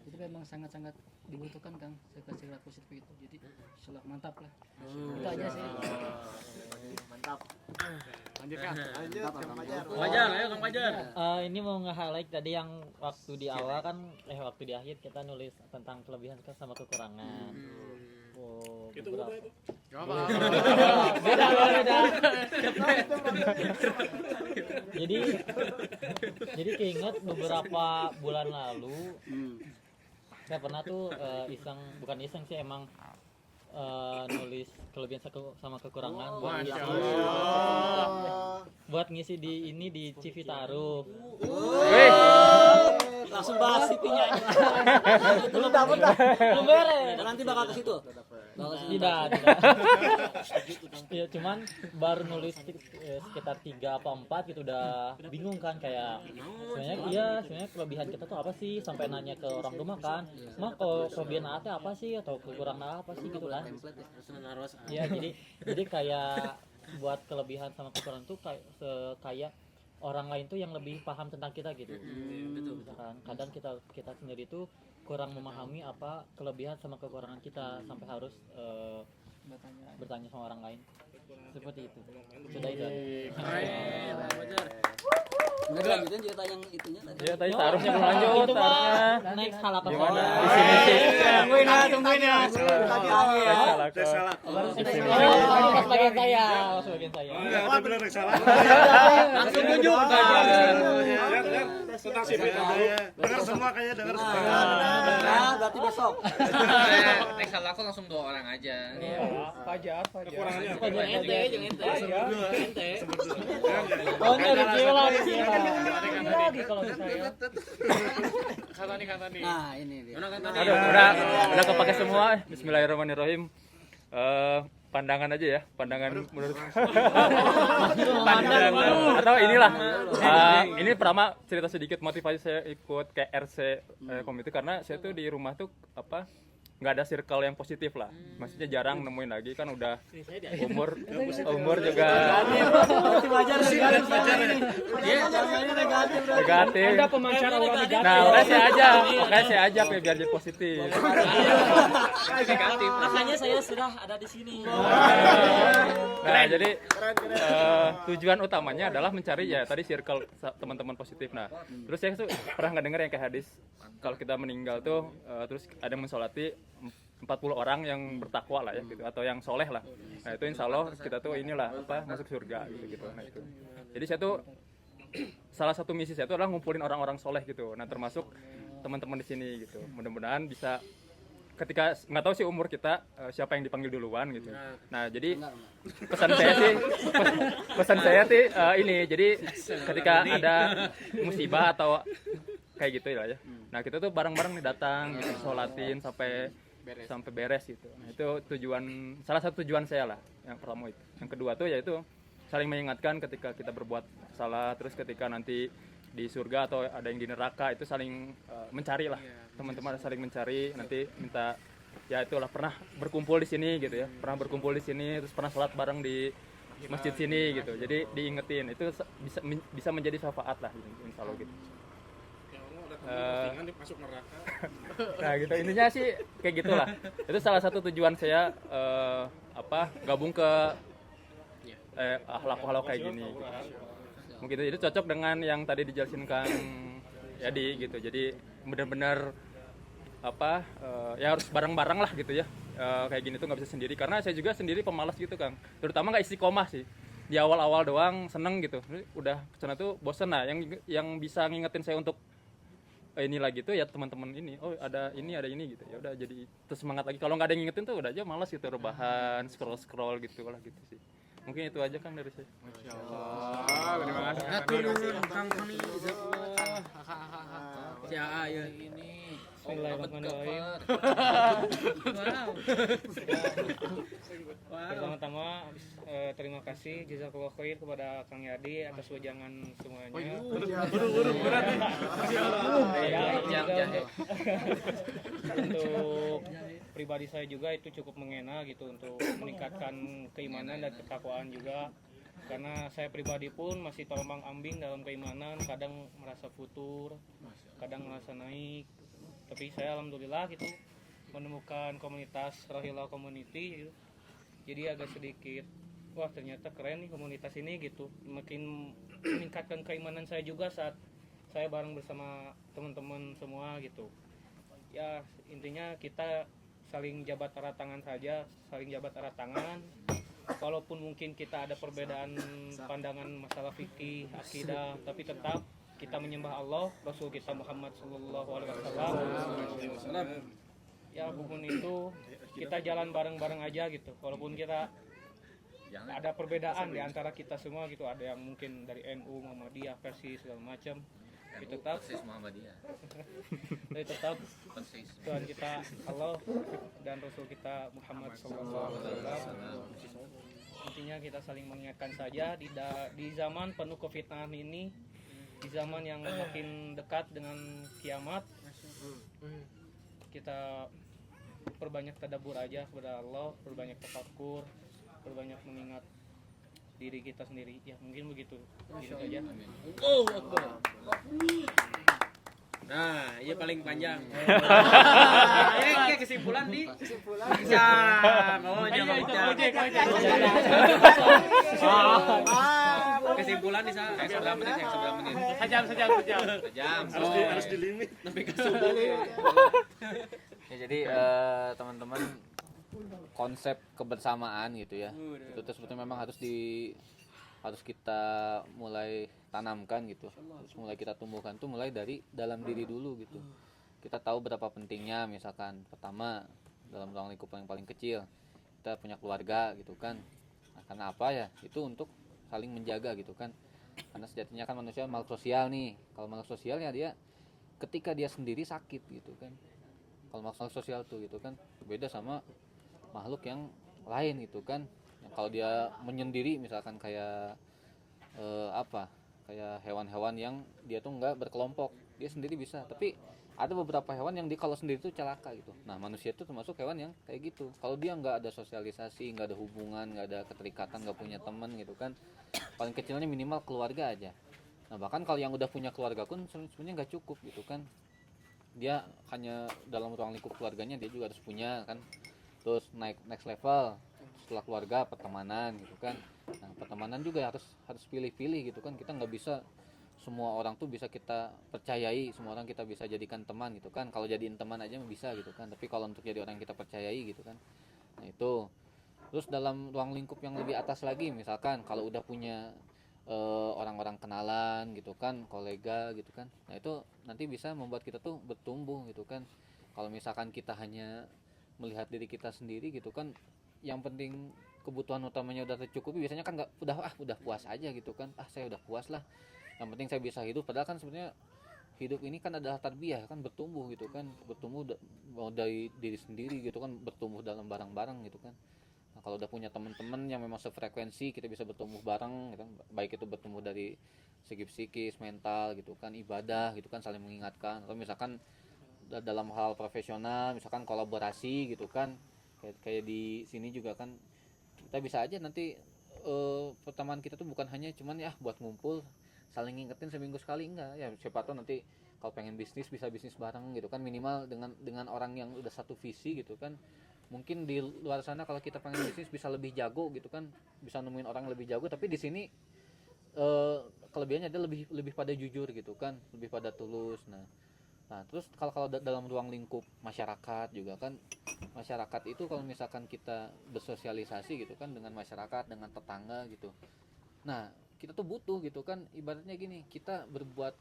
Itu memang sangat-sangat dibutuhkan Kang sikap positif itu. Jadi insyaallah mantap lah. Itu aja sih. Mantap. Lanjut Kang. Lanjut Kang Fajar. Fajar, ayo Kang Fajar. Ini mau nge-highlight tadi yang waktu di awal kan waktu di akhir kita nulis tentang kelebihan sama kekurangan. Oh, Itu udah itu. beda. Jadi keinget beberapa bulan lalu saya pernah tuh bukan iseng sih emang nulis kelebihan sama kekurangan buat ngisi di Civitarup. Langsung bahas CV-nya. Belum dapat. Belum beres. Nanti bakal ke situ. Tidak. Ya cuman baru nulis sekitar 3 apa 4 gitu udah bingung kan kayak sebenarnya kelebihan kita tuh apa sih sampai nanya ke orang rumah kan. Mah kalau kelebihan apa sih atau kekurangan apa sih gitu kan. Ya jadi kayak buat kelebihan sama kekurangan tuh kayak orang lain tuh yang lebih paham tentang kita gitu. Betul. Kadang kita sendiri tuh kurang memahami apa kelebihan sama kekurangan kita sampai harus bertanya sama orang lain. Seperti itu. Sudah itu. Nggak dilanjutin cerita yang itunya tadi. Ya tadi seharusnya belum lanjut. Itu mah Harusnya next halaman Gimana? di sini sih. Tungguin ya. Pas bagian saya. Enggak, benar salah. Langsung tunjuk. Tentang CV Dengar semua kayaknya dengar semua. Nah, berarti besok. Next salah aku langsung 2 orang aja. Fajar. kekurangannya apa? Jangan ente. Oh, ini ada Cila lagi kalau saya. Kata nih. Nah, ini dia. Aduh, udah kepake semua. Bismillahirrahmanirrahim. Pandangan aja ya, pandangan menurut pandangan atau inilah ini pertama cerita sedikit motivasi saya ikut kayak RC komite karena saya tuh di rumah tuh nggak ada circle yang positif lah, maksudnya jarang nemuin lagi kan udah umur juga negatif. Ada pemancar aura negatif. Nah, makanya saya ajak ya biar jadi positif. Negatif. Makanya saya sudah ada di sini. Nah, jadi tujuan utamanya adalah mencari ya tadi circle teman-teman positif. Nah, terus saya tuh pernah nggak denger yang kayak hadis kalau kita meninggal tuh terus ada yang mensolati 40 orang yang bertakwa lah ya gitu atau yang soleh lah. Nah, itu insya Allah kita tuh inilah masuk surga gitu. Nah, itu. Jadi saya tuh salah satu misi saya tuh adalah ngumpulin orang-orang soleh gitu. Nah, termasuk teman-teman di sini gitu. Mudah-mudahan bisa ketika nggak tahu sih umur kita siapa yang dipanggil duluan gitu. Nah jadi pesan saya sih ini jadi ketika ada musibah atau kayak gitu lah ya. Nah kita tuh bareng-bareng nih datang gitu, sholatin sampai beres gitu. Nah itu salah satu tujuan saya lah yang pertama itu. Yang kedua tuh yaitu saling mengingatkan ketika kita berbuat salah, terus ketika nanti di surga atau ada yang di neraka itu saling mencari lah. Teman-teman saling mencari, nanti minta ya itulah pernah berkumpul di sini gitu ya, pernah berkumpul di sini, terus pernah sholat bareng di masjid sini gitu, jadi diingetin itu bisa menjadi syafaat lah insya Allah gitu. Masuk neraka. Nah gitu intinya sih kayak gitulah, itu salah satu tujuan saya gabung ke akhlak kayak gini gitu. Mungkin itu cocok dengan yang tadi dijelasin Kang Yadi gitu, jadi benar-benar ya harus bareng-bareng lah gitu ya, kayak gini tuh nggak bisa sendiri karena saya juga sendiri pemalas gitu Kang, terutama nggak istiqomah sih di awal-awal doang seneng gitu, udah kesana tuh bosen. Nah yang bisa ngingetin saya untuk ini lagi tuh ya teman-teman ini, oh ada ini gitu ya udah jadi terus semangat lagi. Kalau nggak ada yang ngingetin tuh udah aja malas gitu, rebahan scroll gitu lah gitu sih. Mungkin itu aja Kang dari saya. Masyaallah. Terima kasih. Atur Kang Fani. Ya ini. Bismillahirrahmanirrahim. Pertama-tama terima kasih jazakallahu khair kepada Kang Yadi atas wejangan semuanya. Untuk pribadi saya juga itu cukup mengena gitu untuk meningkatkan keimanan dan ketakwaan juga. Karena saya pribadi pun masih terombang-ambing dalam keimanan, kadang merasa futur, kadang merasa naik. Tapi saya alhamdulillah gitu menemukan komunitas Rohila Community gitu. Jadi agak sedikit wah ternyata keren nih komunitas ini gitu. Makin meningkatkan keimanan saya juga saat saya bareng bersama teman-teman semua gitu. Ya intinya kita saling jabat erat tangan saja, saling jabat erat tangan. Walaupun mungkin kita ada perbedaan pandangan masalah fikih, akidah, tapi tetap kita menyembah Allah, Rasul kita Muhammad Sallallahu Alaihi Wasallam. Ya apapun itu kita jalan bareng-bareng aja gitu. Walaupun kita ada perbedaan di antara kita semua gitu. Ada yang mungkin dari NU, Muhammadiyah, versi segala macam. Tapi tetap Muhammadiyah. Tapi tetap Tuhan kita Allah dan Rasul kita Muhammad Sallallahu Alaihi Wasallam. Intinya kita saling mengingatkan saja di zaman penuh kefitnahan ini, di zaman yang makin dekat dengan kiamat, kita perbanyak tadabbur aja kepada Allah, perbanyak tafakur, perbanyak mengingat diri kita sendiri. Ya mungkin begitu. Gitu aja. Oh, Akbar. Nah, iya paling panjang. Kesimpulan di kesimpulan. Kesimpulan di sana. Sebelah menit. Sejam. Harus dilimit. Sampai ke subuh. Ya, jadi teman-teman konsep kebersamaan gitu ya. Itu sebetulnya memang harus kita mulai tanamkan gitu, harus mulai kita tumbuhkan tuh mulai dari dalam diri dulu gitu. Kita tahu berapa pentingnya, misalkan pertama dalam ruang lingkup yang paling kecil kita punya keluarga gitu kan. Nah, karena apa ya? Itu untuk saling menjaga gitu kan. Karena sejatinya kan manusia makhluk sosial nih. Kalau makhluk sosial ya dia ketika dia sendiri sakit gitu kan. Kalau makhluk sosial tuh gitu kan beda sama makhluk yang lain gitu kan. Yang kalau dia menyendiri misalkan kayak kayak hewan-hewan yang dia tuh nggak berkelompok, dia sendiri bisa. Tapi ada beberapa hewan yang dia kalau sendiri tuh celaka gitu. Nah manusia itu termasuk hewan yang kayak gitu. Kalau dia nggak ada sosialisasi, nggak ada hubungan, nggak ada keterikatan, nggak punya teman gitu kan, paling kecilnya minimal keluarga aja. Nah bahkan kalau yang udah punya keluarga pun sebenarnya nggak cukup gitu kan. Dia hanya dalam ruang lingkup keluarganya dia juga harus punya kan. Terus next level setelah keluarga pertemanan gitu kan. Nah pertemanan juga harus pilih-pilih gitu kan. Kita nggak bisa semua orang tuh bisa kita percayai, semua orang kita bisa jadikan teman gitu kan. Kalau jadiin teman aja bisa gitu kan, tapi kalau untuk jadi orang yang kita percayai gitu kan, nah itu. Terus dalam ruang lingkup yang lebih atas lagi, misalkan kalau udah punya orang-orang kenalan gitu kan, kolega gitu kan, nah itu nanti bisa membuat kita tuh bertumbuh gitu kan. Kalau misalkan kita hanya melihat diri kita sendiri gitu kan, yang penting kebutuhan utamanya udah tercukupi, biasanya kan nggak udah puas aja gitu kan. Saya udah puas lah, yang penting saya bisa hidup. Padahal kan sebenarnya hidup ini kan adalah tarbiyah kan, bertumbuh gitu kan, bertumbuh mau dari diri sendiri gitu kan, bertumbuh dalam barang-barang gitu kan. Nah, kalau udah punya teman-teman yang memang sefrekuensi, kita bisa bertumbuh bareng gitu kan, baik itu bertumbuh dari segi psikis, mental gitu kan, ibadah gitu kan, saling mengingatkan. Atau misalkan dalam hal profesional, misalkan kolaborasi gitu kan, kayak di sini juga kan kita bisa aja nanti pertemanan kita tuh bukan hanya cuman ya buat ngumpul saling ngingetin seminggu sekali, enggak ya. Siapa tahu nanti kalau pengen bisnis bisa bisnis bareng gitu kan, minimal dengan orang yang udah satu visi gitu kan. Mungkin di luar sana kalau kita pengen bisnis bisa lebih jago gitu kan, bisa nemuin orang lebih jago. Tapi di sini kelebihannya ada lebih pada jujur gitu kan, lebih pada tulus. Nah terus kalau dalam ruang lingkup masyarakat juga kan, masyarakat itu kalau misalkan kita bersosialisasi gitu kan dengan masyarakat, dengan tetangga gitu, nah kita tuh butuh gitu kan, ibaratnya gini, kita berbuat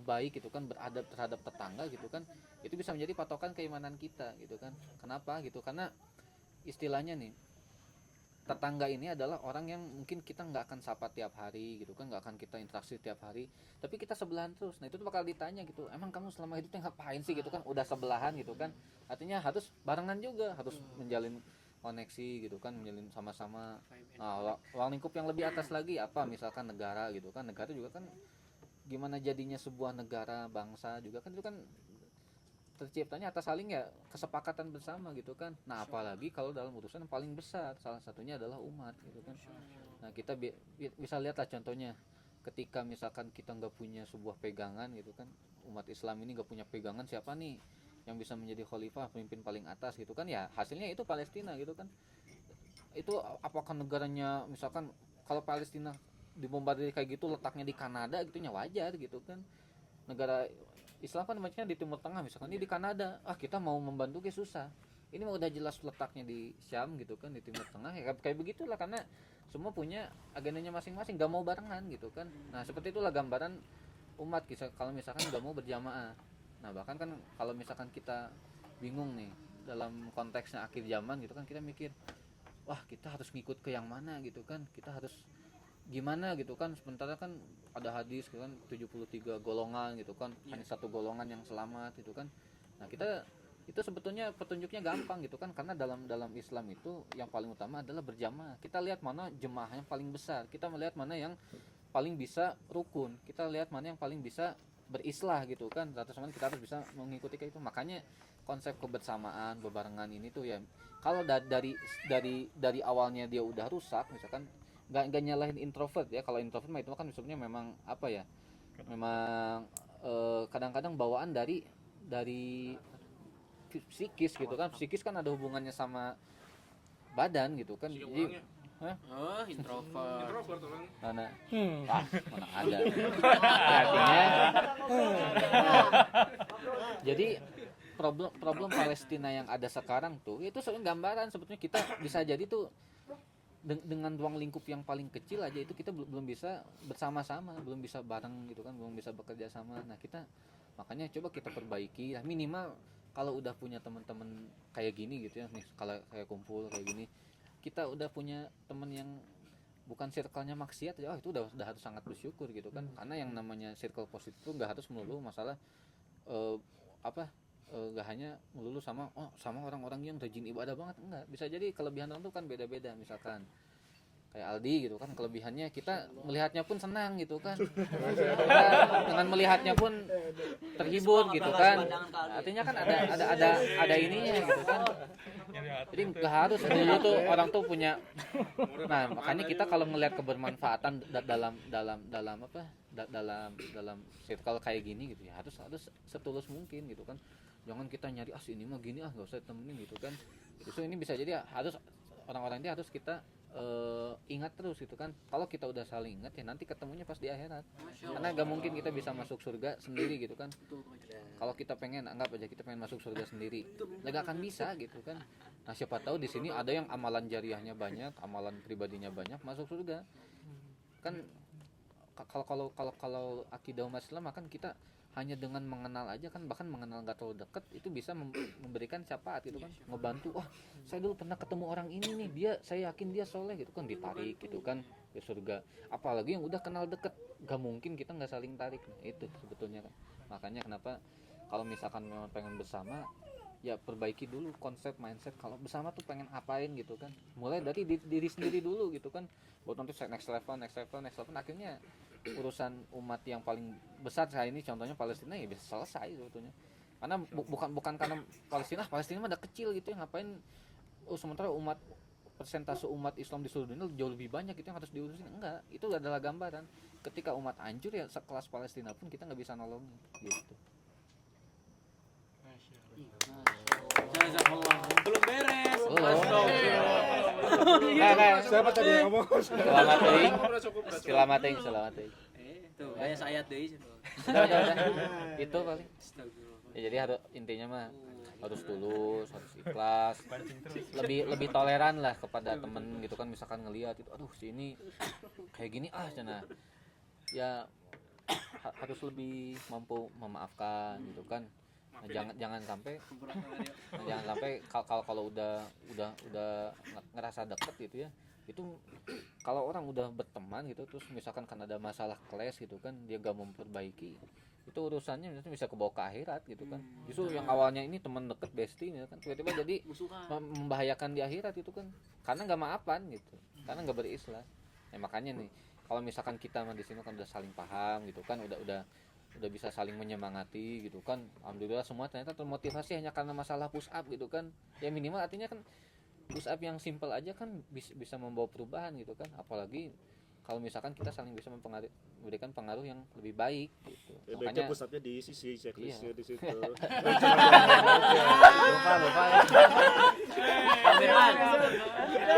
baik gitu kan, beradab terhadap tetangga gitu kan, itu bisa menjadi patokan keimanan kita gitu kan. Kenapa gitu? Karena istilahnya nih, tetangga ini adalah orang yang mungkin kita nggak akan sapa tiap hari gitu kan, nggak akan kita interaksi tiap hari, tapi kita sebelahan terus. Nah itu tuh bakal ditanya gitu, emang kamu selama hidupnya ngapain sih gitu kan, udah sebelahan gitu kan. Artinya harus barengan juga, harus menjalin koneksi gitu kan, menjalin sama-sama. Nah, ruang lingkup yang lebih atas lagi apa, misalkan negara gitu kan. Negara juga kan gimana jadinya sebuah negara, bangsa juga kan, itu kan terciptanya atas saling ya kesepakatan bersama gitu kan. Nah apalagi kalau dalam urusan yang paling besar, salah satunya adalah umat gitu kan. Nah kita bisa lihatlah contohnya, ketika misalkan kita nggak punya sebuah pegangan gitu kan, umat Islam ini nggak punya pegangan, siapa nih yang bisa menjadi khalifah, pemimpin paling atas gitu kan, ya hasilnya itu Palestina gitu kan. Itu apakah negaranya, misalkan kalau Palestina dibombardir kayak gitu, letaknya di Kanada gitu, ya wajar gitu kan. Negara Islam kan macamnya di Timur Tengah, misalkan ini di Kanada, kita mau membantu kayak susah. Ini mah udah jelas letaknya di Syam gitu kan, di Timur Tengah, ya kayak begitulah, karena semua punya agendanya masing-masing, gak mau barengan gitu kan. Nah seperti itulah gambaran umat kisah kalau misalkan gak mau berjamaah. Nah bahkan kan kalau misalkan kita bingung nih dalam konteksnya akhir zaman gitu kan, kita mikir, wah kita harus ngikut ke yang mana gitu kan, kita harus gimana gitu kan. Sementara kan ada hadis gitu kan, 73 golongan gitu kan, hanya satu golongan yang selamat gitu kan. Nah kita itu sebetulnya petunjuknya gampang gitu kan, karena dalam Islam itu yang paling utama adalah berjamaah. Kita lihat mana jemaah yang paling besar, kita melihat mana yang paling bisa rukun, kita lihat mana yang paling bisa berislah gitu kan. Rata-rata kita harus bisa mengikuti kayak itu. Makanya konsep kebersamaan, bebarengan ini tuh ya, kalau dari awalnya dia udah rusak, misalkan nggak nyalahin introvert ya. Kalau introvert mah itu kan sebenarnya memang apa ya, memang kadang-kadang bawaan dari psikis gitu kan. Psikis kan ada hubungannya sama badan gitu kan. Jadi Introvert orang. mana ada artinya jadi problem Palestina yang ada sekarang tuh itu sebenarnya gambaran. Sebetulnya kita bisa jadi tuh dengan ruang lingkup yang paling kecil aja itu kita belum bisa bersama-sama, belum bisa bareng gitu kan, belum bisa bekerja sama. Nah kita makanya coba kita perbaiki lah, minimal kalau udah punya teman-teman kayak gini gitu ya nih, kalau kayak kumpul kayak gini, kita udah punya teman yang bukan circle-nya maksiat ya, itu udah harus sangat bersyukur gitu kan. Karena yang namanya circle positif itu nggak harus melulu masalah nggak hanya melulu sama orang-orang yang rajin ibadah banget, enggak. Bisa jadi kelebihan orang tuh kan beda-beda. Misalkan kayak Aldi gitu kan, kelebihannya kita melihatnya pun senang gitu kan. Kita dengan melihatnya pun terhibur gitu kan. Artinya kan ada ininya gitu kan. Jadi nggak harus dulu tuh orang tuh punya. Nah makanya kita kalau ngelihat kebermanfaatan dalam circle kayak gini gitu ya, harus setulus mungkin gitu kan. Jangan kita nyari ini mah gini nggak usah temenin gitu kan. Justru ini bisa jadi harus orang-orang ini harus kita ingat terus gitu kan. Kalau kita udah saling ingat ya nanti ketemunya pas di akhirat. Karena gak mungkin kita bisa masuk surga sendiri gitu kan. Kalau kita pengen, anggap aja kita pengen masuk surga sendiri, gak akan bisa gitu kan. Nah siapa tahu di sini ada yang amalan jariahnya banyak, amalan pribadinya banyak, masuk surga kan. Kalau akidah umat Islam kan kita hanya dengan mengenal aja kan, bahkan mengenal nggak terlalu dekat itu bisa memberikan syafaat gitu kan, ngebantu. Wah saya dulu pernah ketemu orang ini nih, saya yakin dia soleh gitu kan, ditarik gitu kan ke surga. Apalagi yang udah kenal deket, gak mungkin kita nggak saling tarik. Nah, itu sebetulnya kan. Makanya kenapa kalau misalkan memang pengen bersama, ya perbaiki dulu konsep mindset kalau bersama tuh pengen apain gitu kan. Mulai dari diri sendiri dulu gitu kan, buat nanti next level akhirnya urusan umat yang paling besar saya ini contohnya Palestina ya bisa selesai sebetulnya. Karena bukan karena Palestina mah udah kecil gitu ya, ngapain sementara persentase umat Islam di seluruh dunia jauh lebih banyak itu yang harus diurusin. Enggak, itu adalah gambaran ketika umat hancur ya sekelas Palestina pun kita nggak bisa nolongin gitu. Belum beres. Siapa tadi yang ngomong? Selamat ting. Tuh, kayak ayat deui. Udah. Itu paling. Ya jadi harus intinya mah harus tulus, harus ikhlas, lebih toleran lah kepada temen gitu kan. Misalkan ngelihat itu, aduh si ini kayak gini cenah. Ya harus lebih mampu memaafkan gitu kan. Nah, jangan sampai kalau udah ngerasa deket gitu ya, itu kalau orang udah berteman gitu terus misalkan kan ada masalah clash gitu kan dia gak memperbaiki itu urusannya misalnya bisa kebawa ke akhirat gitu kan. Justru yang awalnya ini teman deket bestie kan tiba-tiba jadi membahayakan di akhirat itu kan karena nggak maafan gitu, karena nggak berislah. Ya makanya nih kalau misalkan kita di sini kan udah saling paham gitu kan, udah bisa saling menyemangati gitu kan, alhamdulillah semua ternyata termotivasi hanya karena masalah push up gitu kan. Ya minimal artinya kan push up yang simple aja kan bisa membawa perubahan gitu kan, apalagi kalau misalkan kita saling bisa memberikan pengaruh yang lebih baik gitu. Ya, makanya push up-nya diisi sih checklistnya di situ. lupa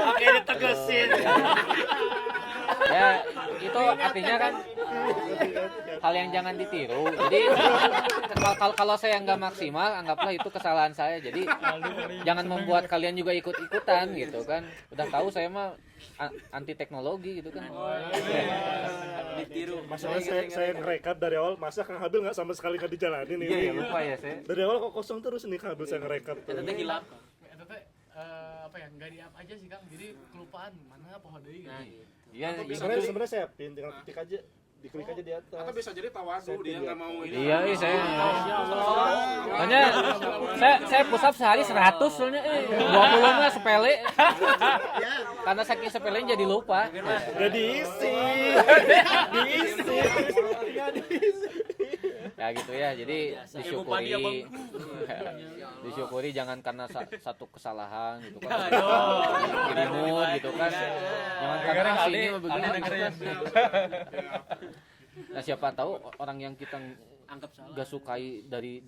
Oke, ditegesin. ya itu artinya kan hal yang jangan ditiru. Jadi kalau saya nggak maksimal anggaplah itu kesalahan saya, jadi jangan membuat kalian juga ikut-ikutan gitu kan. Udah tahu saya mah anti teknologi gitu kan. Ditiru. Masalahnya saya ngerekap dari awal, masa Kang Habil nggak sama sekali nggak dijalanin ini. Iya lupa ya saya. Dari awal kok kosong terus nih Kang Habil saya ngerekap. Eta hilap. Eta teh apa ya, nggak di-up aja sih Kang, jadi kelupaan mana pohon deui gitu. Iya, Sebenarnya saya pin, tinggal ketik aja, diklik aja di atas. Atau bisa jadi tawadu dia nggak mau ini. Iya, saya. Makanya saya push up sehari 100 soalnya 20 mah sepele. Karena saking sepelenya jadi lupa. Jadi isi. Ya gitu ya, jadi disyukuri jangan karena satu kesalahan gitu kan, jadi mood gitu kan, jangan karena ini begini. Nah siapa tahu orang yang kita gak sukai dari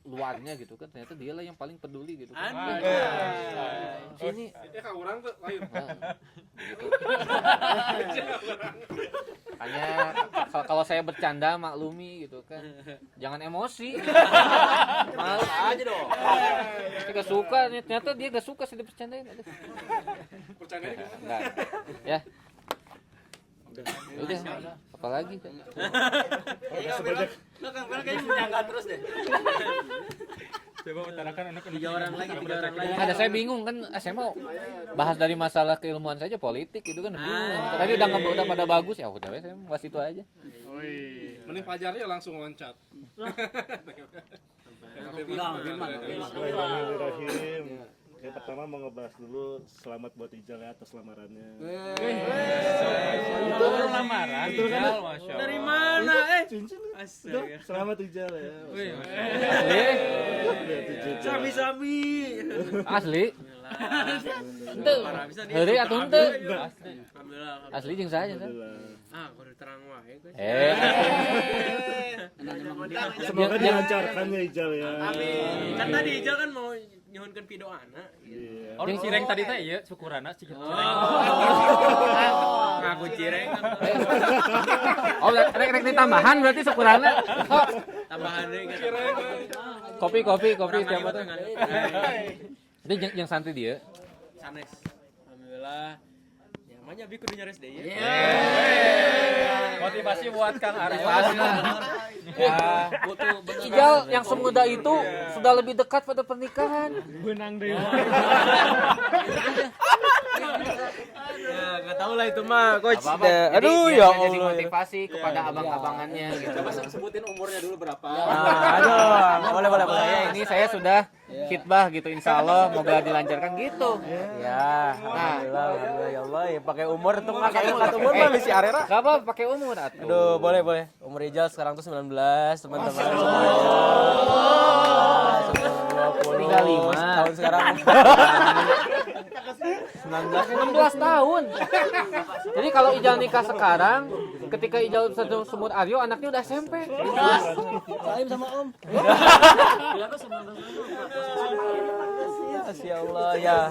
luarnya gitu kan, ternyata dia lah yang paling peduli gitu kan. Sini Ya Kang urang tuh lain. gitu. Hanya kalau saya bercanda maklumi gitu kan, jangan emosi. Malu aja dong. Dia gak suka, ternyata dia gak suka sih dipercandain. Percaya Enggak. Ya. Udah, apa lagi? Lo kan kayaknya menyangka terus deh. Coba utarakan anak Tiga orang lagi. Ada saya bingung kan, saya mau bahas dari masalah keilmuan saja politik itu kan bingung. Tadi udah pada bagus ya udah saya bahas itu aja. Mending pelajarnya langsung loncat. Bismillahirrahmanirrahim. Yang pertama mau ngebahas dulu selamat buat Ijal ya atas lamarannya. Itu lamaran. Ijal, Masya Allah. Dari mana? Cincin. Astaga. Selamat Ijal ya. Sami-sami. Asli. Ente. Heureuy atuh henteu. Alhamdulillah. Asli jeung saya kan. Ah, kudu terang wae guys. Semoga dilancarkan ya Ijal ya. Amin. Kan tadi Ijal kan mau nyuhunkeun pidoana. Iya. Orang cireng tadi teh ieu syukurana cireng. Ngaku cireng kan. Oh, rek ditambahan berarti syukuranna. Tambahan deui kan. Kopi siapa tuh? Itu yang santai dia. Sanes. Alhamdulillah. Ya manya bi kudu nyares deui. Motivasi buat Kang Arif. Ya, Ijal yang semuda itu sudah lebih dekat pada pernikahan. Benang deui. Ya, enggak tahu lah itu mah, coach. Aduh ya Allah. Jadi motivasi kepada abang-abangannya gitu. Coba sebutin umurnya dulu berapa. Boleh. Ini saya sudah khitbah gitu, insya Allah moga dilancarkan gitu. Ya. Nah, Alhamdulillah ya Allah, ya pakai umur tuh pakai umur mah misi arera. Gak apa pakai umur atuh. Aduh, boleh. Umur Ijal sekarang tuh 19, teman-teman. 35 tahun sekarang. 16 tahun. Jadi kalau Ijal nikah sekarang, ketika Ijal sumur Aryo anaknya udah SMP. Salim sama Om. Masya Allah ya.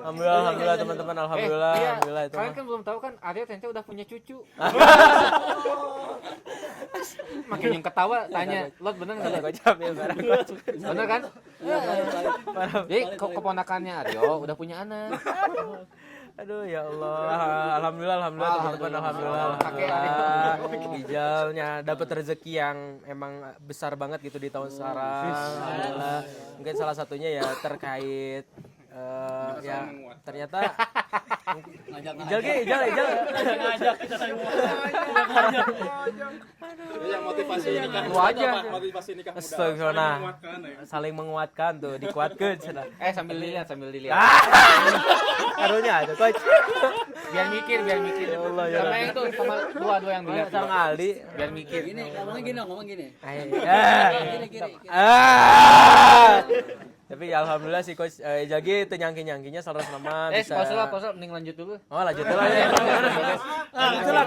Alhamdulillah teman-teman, alhamdulillah itu. Kalian kan belum tahu kan Aryo ternyata udah punya cucu. Makin yang ketawa tanya, "Lot bener enggak?" Gocap ya barang. Bener kan? Jadi keponakannya Aryo udah punya anak. Aduh ya Allah, alhamdulillah teman-teman, alhamdulillah. Ijalnya dapat rezeki yang emang besar banget gitu di tahun sekarang. Alhamdulillah. Mungkin salah satunya ya terkait Ya ternyata ngajak Ijal kita saling yang motivasi nikah Gua aja. motivasi nikah muda. Astagfirullah. Nah, Menguatkan, ya. saling menguatkan tuh, dikuatkeun cenah. Sambil dilihat Karunya ada coach. biar mikir Ya Allah ya. sama yang itu sama dua yang dilihat Sang Ali. biar mikir Gini, ngomong gini. Kiri. Tapi ya alhamdulillah si coach Ijagi teu nyangki-nyangkinya salah nama bisa. Pausa mending lanjut dulu. Oh, lanjut dulu ya. Itulah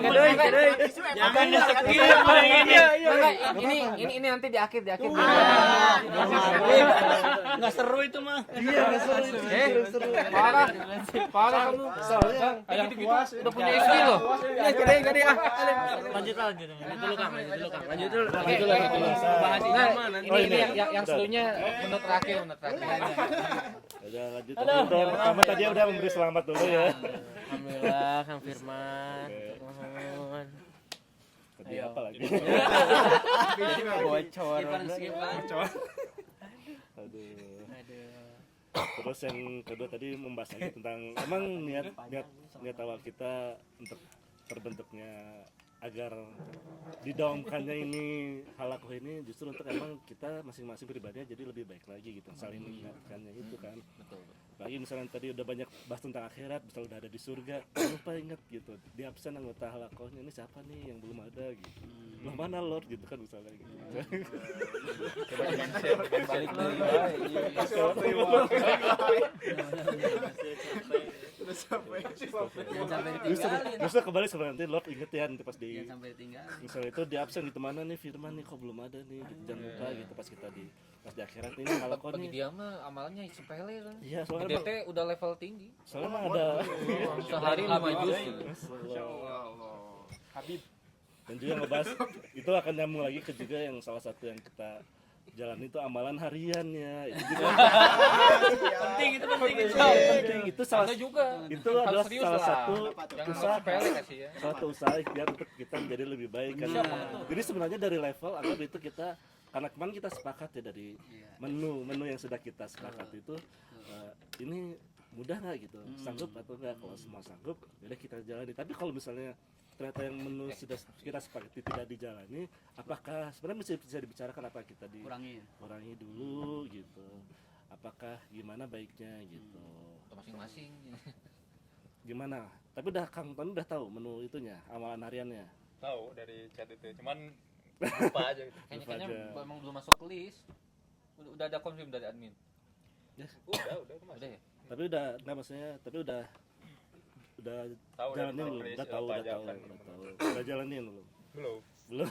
jangan Ini nanti di akhir. nggak seru itu mah. Parah kamu. Ayam puas Udah punya istri loh. Lanjut dulu Kang. Lanjut dulu. Bahas ini Nah, mah nanti. ini yang serunya menurut terakhir. Udah lanjut. Pertama tadi udah memberi selamat dulu ya. Alhamdulillah Kang Firman. Mohon. Tadi apa lagi? Bocor. Aduh. Terus yang kedua tadi membahas lagi tentang emang niat awal kita untuk terbentuknya agar didaumkannya ini halakoh ini justru untuk emang kita masing-masing pribadinya jadi lebih baik lagi gitu, saling mengingatkannya itu kan. Betul. Bagi misalnya tadi udah banyak bahas tentang akhirat, misalnya udah ada di surga, lupa ingat gitu. Di absen anggota halakohnya ini siapa nih yang belum ada gitu. Loh mana Lord gitu kan misalnya gitu. Balik dari Justru kembali sebenarnya nanti Lord inget ya nanti pas di Sampai tinggal. misalnya itu di absen gitu mana nih Firman nih kok belum ada nih gitu. Jangan lupa gitu pas kita pas di akhirat ini halakoh bagi nih. dia mah amalannya sepele kan. Iya soalnya DT udah level tinggi. soalnya mah ada Sehari 5 juz. Habib. dan juga ngebahas itu akan nyambung lagi ke juga yang salah satu yang kita jalan itu amalan harian ya itu juga Penting itu. penting itu salah juga itu adalah serius salah lah. satu Yang usaha sepele kasih ya. salah satu usaha ikhtiar untuk kita menjadi lebih baik kan jadi sebenarnya dari level anggap itu kita karena kemarin kita sepakat ya dari menu yang sudah kita sepakat itu ini mudah nggak gitu sanggup atau enggak kalau semua sanggup jadi kita jalani tapi kalau misalnya ternyata yang menu sudah kita sepakati tidak dijalani apakah sebenarnya bisa dibicarakan apa kita kurangi dulu gitu apakah gimana baiknya gitu Masing-masing. gimana tapi udah Kang Tony udah tahu menu itunya amalan hariannya Tahu dari chat itu, cuman lupa aja gitu. Kayaknya aja. emang belum masuk list. Udah ada konfirm dari admin. Udah itu Udah ya? tapi udah nggak maksudnya tapi udah Tahu jalanin dari belum Chris, udah tahu udah jalanin belum belum.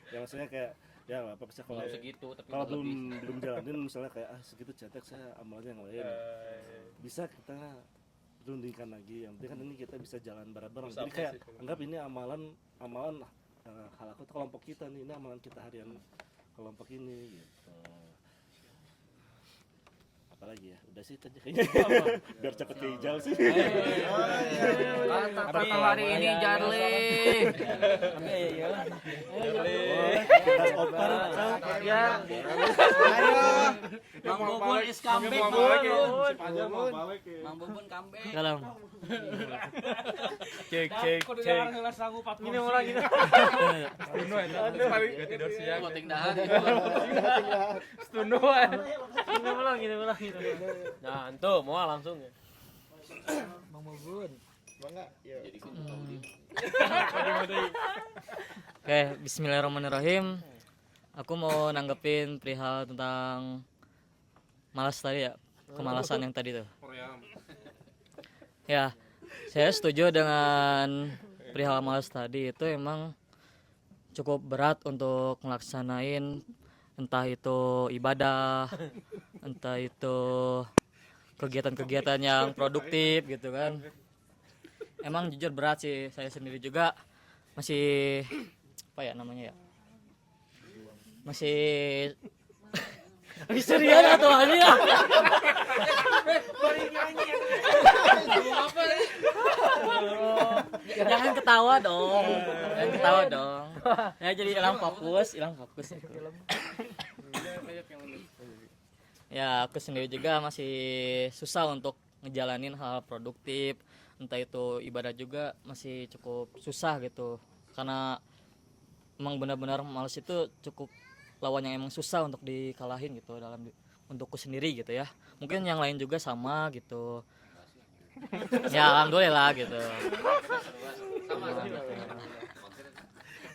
ya maksudnya kayak ya nggak apa sih kalau segitu tapi kalau nggak belum jalanin misalnya kayak segitu cetek saya amalnya yang lain bisa kita rundingkan lagi yang penting kan ini kita bisa jalan bareng-bareng jadi kayak anggap ini amalan halakoh kelompok kita nih ini amalan kita harian kelompok ini gitu apalagi ya udah sih tadi kayaknya biar cepet ke hijau sih Kata hari ini Jarli. ya Mang Bobon is comeback. Mang Bobon comeback. Galang. Cek. Ini orang gitu. Tidur siang. Boting dahan. Stunduan. Gini ulang. Nah, antum mau langsung ya. Mang Bobon. Oke, bismillahirrahmanirrahim. Aku mau nanggepin perihal tentang malas tadi ya, kemalasan yang tadi tuh. Ya, saya setuju dengan perihal malas tadi itu emang cukup berat untuk melaksanain entah itu ibadah, entah itu kegiatan-kegiatan yang produktif gitu kan. Emang jujur berat sih, saya sendiri juga masih apa ya namanya ya, masih serian atau ya? Jangan ketawa dong, ya jadi hilang fokus itu. ya aku sendiri juga masih susah untuk ngejalanin hal produktif, entah itu ibadah juga masih cukup susah gitu, karena emang benar-benar males itu cukup lawan yang emang susah untuk dikalahin gitu dalam untukku sendiri gitu ya. Mungkin yang lain juga sama gitu. Ya alhamdulillah gitu.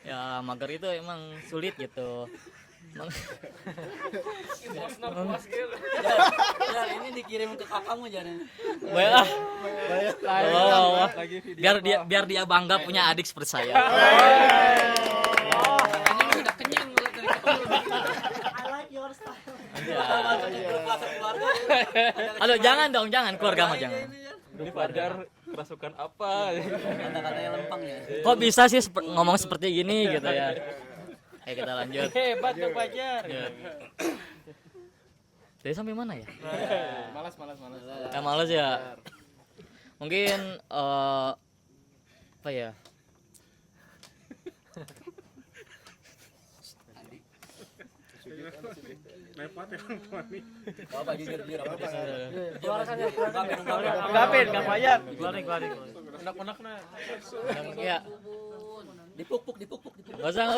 Ya mager itu emang sulit gitu. Ya, ini dikirim ke kakakmu jangan. Baiklah. Biar dia bangga punya adik seperti saya. Udah kenyang I like your style. Aduh jangan dong, jangan keluarga mah jangan. Ini Fajar kerasukan apa? Kata-katanya lempeng ya. Kok bisa sih ngomong seperti gini gitu ya. Oke kita lanjut. Hebat tuh Fajar. Jadi sampai mana ya? Malas. Ya malas ya. Mungkin apa ya? Lepat ya Mani. Bapak jujur apa Keluarkan ya, Ungkapin Kang Fajar. Keluarin. Unek-unekna. Ya. dipuk-puk. Gak usah.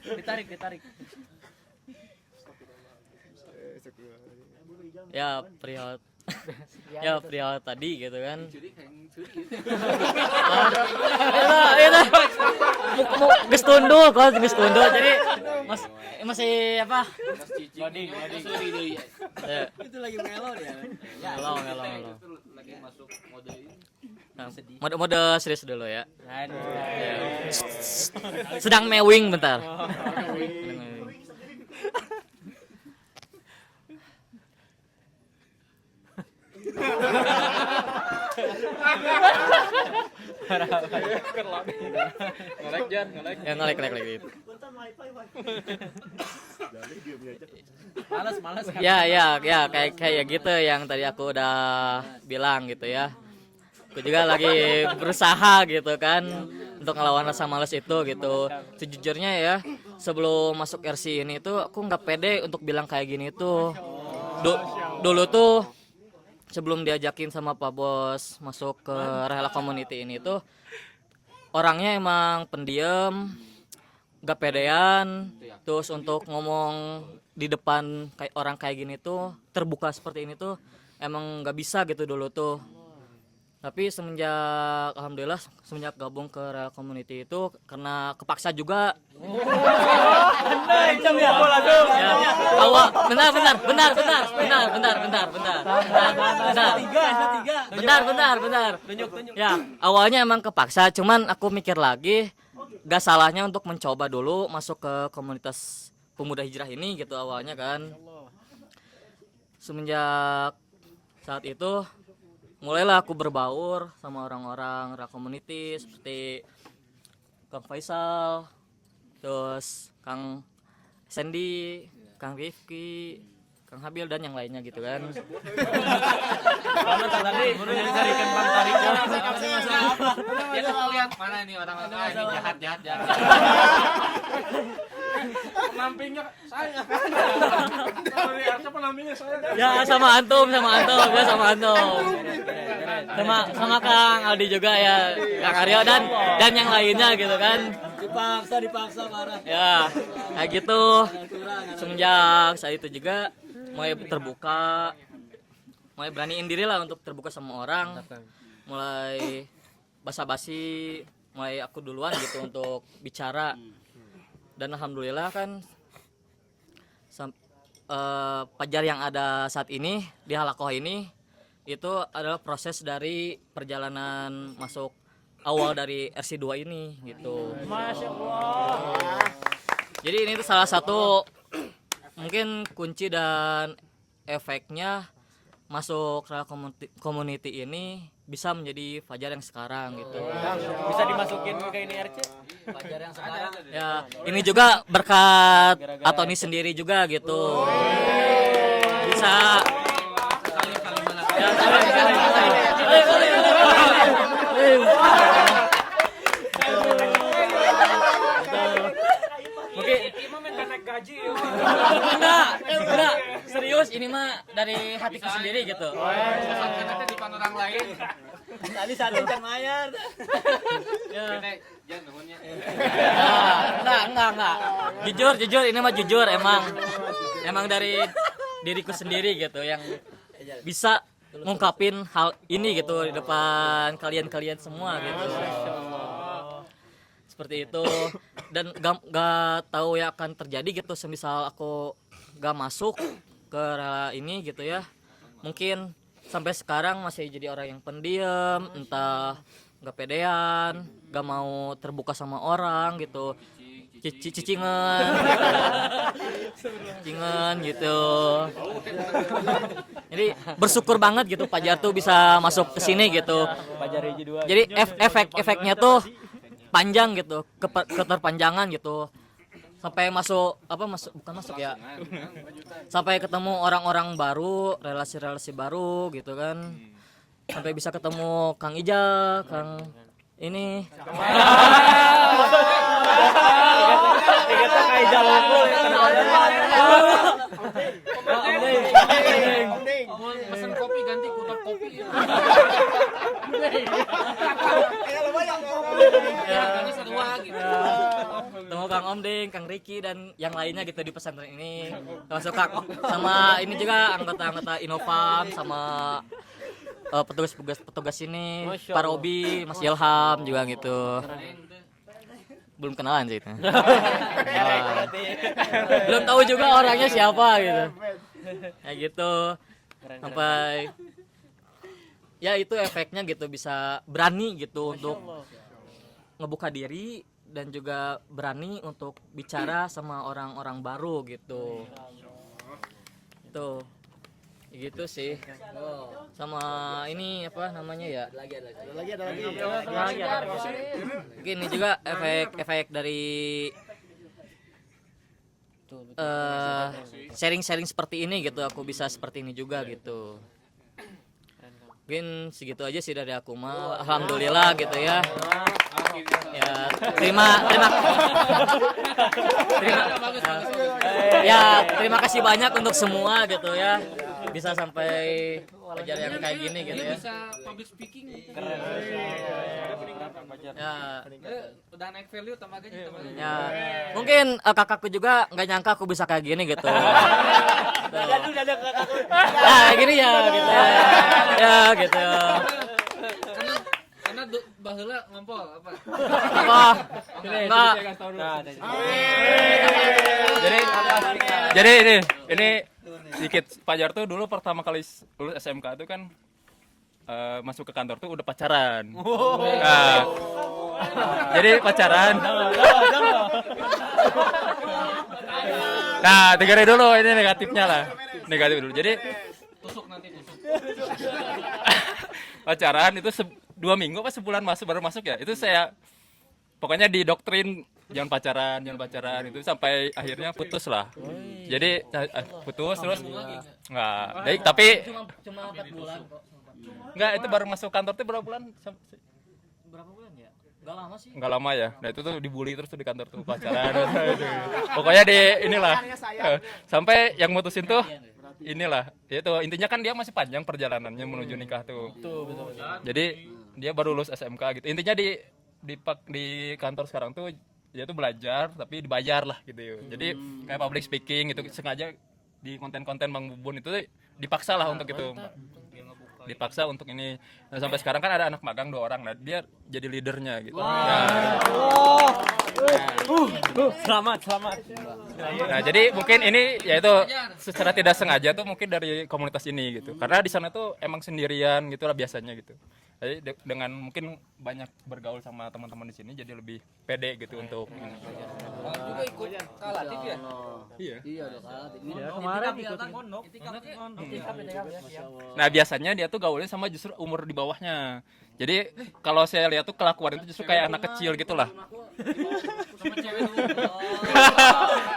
Ditarik. Ya perihal tadi gitu kan. Geus tunduk jadi masih apa? Itu lagi melo dia. Melo. Lagi masuk mode ini. Nah, mode serius dulu ya. Sedang mewing bentar. Ngelek Jan, ngelek. Ya ngelek gitu. Malas. Ya kayak gitu yang tadi aku udah bilang gitu ya. Aku juga lagi berusaha gitu kan untuk ngelawan rasa malas itu gitu. Sejujurnya ya, sebelum masuk RC ini tuh aku nggak pede untuk bilang kayak gini tuh. Dulu tuh sebelum diajakin sama Pak Bos masuk ke Rehela Community ini tuh orangnya emang pendiam, nggak pedean, terus untuk ngomong di depan kayak orang kayak gini tuh terbuka seperti ini tuh emang nggak bisa gitu dulu tuh. Tapi alhamdulillah semenjak gabung ke Rehela Community itu karena kepaksa juga. Bentar. Ya, awalnya emang kepaksa, cuman aku mikir lagi, gak salahnya untuk mencoba dulu masuk ke komunitas pemuda hijrah ini gitu awalnya kan. Semenjak saat itu mulailah aku berbaur sama orang-orang Rehela Community seperti Kang Faisal, terus Kang Sandy, Kang Rifki, Kang Habil dan yang lainnya gitu kan. Mana tadi baru dicarikan Bang Tariko. Ya kalau lihat mana ini orang-orang ini jahat. Penampingnya saya kan. Dari Arca penampingnya saya. Ya sama antum. Sama Kang Aldi juga ya, Kang Aryo dan yang lainnya gitu kan. Dipaksa marah. Ya, kayak gitu. Semenjak saat itu juga mulai terbuka, mulai beraniin diri lah untuk terbuka sama orang, mulai basa-basi, mulai aku duluan gitu untuk bicara. Dan alhamdulillah kan Fajar yang ada saat ini di Halakoh ini itu adalah proses dari perjalanan masuk awal dari RC2 ini gitu. Masya Allah. Jadi ini tuh salah satu mungkin kunci dan efeknya masuk Rehela Community ini bisa menjadi Fajar yang sekarang gitu. Bisa dimasukin ke ini RC? Fajar yang sekarang. Ya, ini juga berkat Atoni sendiri juga gitu. Bisa mungkin ngaji. Enggak, serius ini mah dari hatiku sendiri gitu. Nanti di depan orang lain. Tadi saat can mayar. Ya. Jangan nuhunnya. Enggak. Jujur ini mah jujur emang dari diriku sendiri gitu yang bisa ngungkapin hal ini gitu di depan kalian semua gitu. Seperti itu dan gak tahu ya akan terjadi gitu semisal aku gak masuk ke rela ini gitu ya. Mungkin sampai sekarang masih jadi orang yang pendiam, entah gak pedean, gak mau terbuka sama orang gitu. Cicingan gitu. Jadi bersyukur banget gitu Pajar tuh bisa masuk ke sini gitu. Jadi efeknya tuh panjang gitu, keterpanjangan gitu. Sampai bukan masuk ya. Sampai ketemu orang-orang baru, relasi-relasi baru gitu kan. Sampai bisa ketemu Kang Ija, Kang ini. Kita kayak jalan full ya. Pesen kopi ganti kutub kopi. Harganya sedua gitu. Ketemu Kang Omding, Kang Riki dan yang lainnya gitu di pesantren ini. Termasuk sama ini juga anggota-anggota Inovam sama petugas ini, Pak Robi, Mas Ilham juga gitu. Belum kenalan sih itu. Belum tahu juga orangnya siapa gitu. Kayak gitu. Sampai ya itu efeknya gitu bisa berani gitu untuk ngebuka diri dan juga berani untuk bicara sama orang-orang baru gitu. Itu gitu sih. Sama ini apa namanya ya? Ada lagi. Mungkin ini juga efek dari sharing-sharing seperti ini gitu. Aku bisa seperti ini juga gitu. Mungkin segitu aja sih dari aku mah. Alhamdulillah gitu ya. Ya terima kasih banyak untuk semua gitu ya. Bisa sampai Pajar yang kayak gini gitu ya. Bisa public speaking. Ya. Udah naik value tambah gaji tambah. Ya. Mungkin kakakku juga nggak nyangka aku bisa kayak gini gitu. Nah, gini ya gitu. Ya gitu. Karena baheula ngompol apa? Enggak. Jadi ini sedikit Pajar tuh dulu pertama kali lulus SMK tuh kan masuk ke kantor tuh udah pacaran. Nah, jadi pacaran. Nah, dengerin dulu ini negatifnya lah. Negatif dulu. Jadi Tusuk nanti tusuk. pacaran itu 2 minggu apa sebulan baru masuk ya. Itu saya pokoknya didoktrin jangan pacaran itu sampai akhirnya putus lah. Jadi putus terus nggak baik tapi Cuma 4 bulan kok. nggak itu baru masuk kantor tuh berapa bulan? Berapa bulan ya? Enggak lama sih. Nggak lama ya. Nah itu tuh dibully terus tuh di kantor tuh pacaran. Pokoknya di inilah sampai yang mutusin tuh inilah itu intinya kan dia masih panjang perjalanannya menuju nikah tuh. Betul. Jadi dia baru lulus SMK gitu. Intinya di kantor sekarang tuh dia tuh belajar tapi dibayar lah gitu. Jadi kayak public speaking gitu sengaja di konten-konten Bang Bubun itu dipaksa lah untuk itu. Dipaksa untuk ini. Nah, sampai sekarang kan ada anak magang 2 orang. Nah, dia jadi leadernya gitu. Selamat. Nah, jadi mungkin ini yaitu secara tidak sengaja tuh mungkin dari komunitas ini gitu. Karena di sana tuh emang sendirian gitu lah biasanya gitu. Jadi dengan mungkin banyak bergaul sama teman-teman di sini jadi lebih pede gitu untuk ini. Juga ikut kalatif ya? Iya. Iya udah kalatif. Kemarin ikut Nah, biasanya dia tuh gaulnya sama justru umur di bawahnya. Jadi kalau saya lihat tuh kelakuan itu justru kayak anak kecil gitu lah.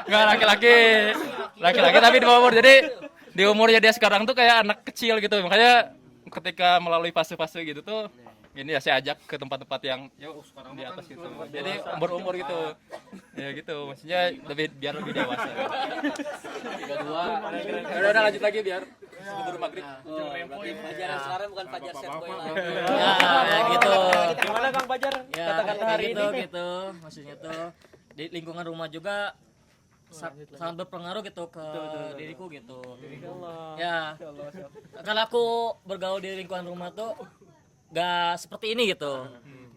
Nggak laki-laki tapi di bawah umur. Jadi di umurnya dia sekarang tuh kayak anak kecil gitu. Makanya ketika melalui fase-fase gitu tuh Gini ya saya ajak ke tempat-tempat yang di atas gitu. Jadi umur-umur gitu. Ya gitu, maksudnya biar lebih dewasa. 32. Udah lanjut lagi biar sebelum maghrib. Fajar yang sekarang bukan Fajar set boy lagi. Ya gitu. Gimana Kang Fajar? Ya, Kata-kata hari gitu, ini. gitu. Maksudnya tuh di lingkungan rumah juga sangat berpengaruh gitu ke diriku gitu. Ya, kalau aku bergaul di lingkungan rumah tuh gak seperti ini gitu.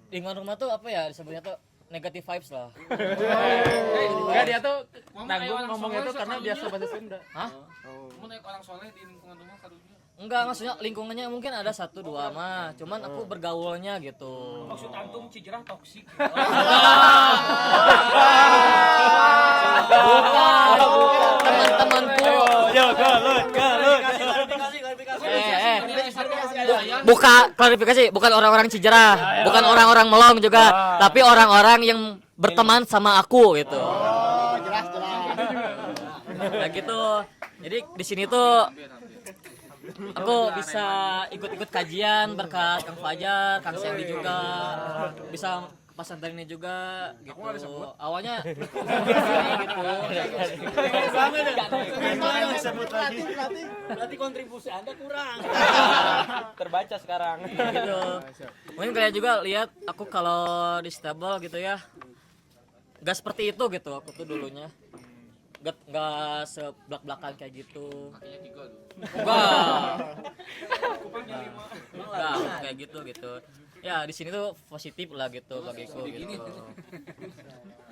Lingkungan rumah tuh apa ya disebutnya tuh negative vibes lah. Enggak dia tuh nanggung ngomongnya tuh karena biasa bahasa Sunda. Hah? Kamu naik orang soleh di lingkungan rumah karunya. Enggak, maksudnya lingkungannya mungkin ada 1-2 mah, cuman aku bergaulnya gitu. Maksud antum Cijerah toksik. Teman-temanku. Klarifikasi, bukan orang-orang Cijerah, bukan orang-orang Melong juga, tapi orang-orang yang berteman sama aku gitu. Nah gitu. Jadi di sini tuh aku bisa ikut-ikut kajian berkat Kang Fajar, Kang Sandy juga, bisa pesantren ini juga gitu. Awalnya gitu. Berarti kontribusi Anda kurang. Terbaca sekarang. Gitu. Mungkin kalian juga lihat aku kalau di stable gitu ya. Gak seperti itu gitu aku tuh dulunya. Gak seblak-blakan kayak gitu. Enggak kayak gitu. Ya di sini tuh positif lah gitu bagiku gitu.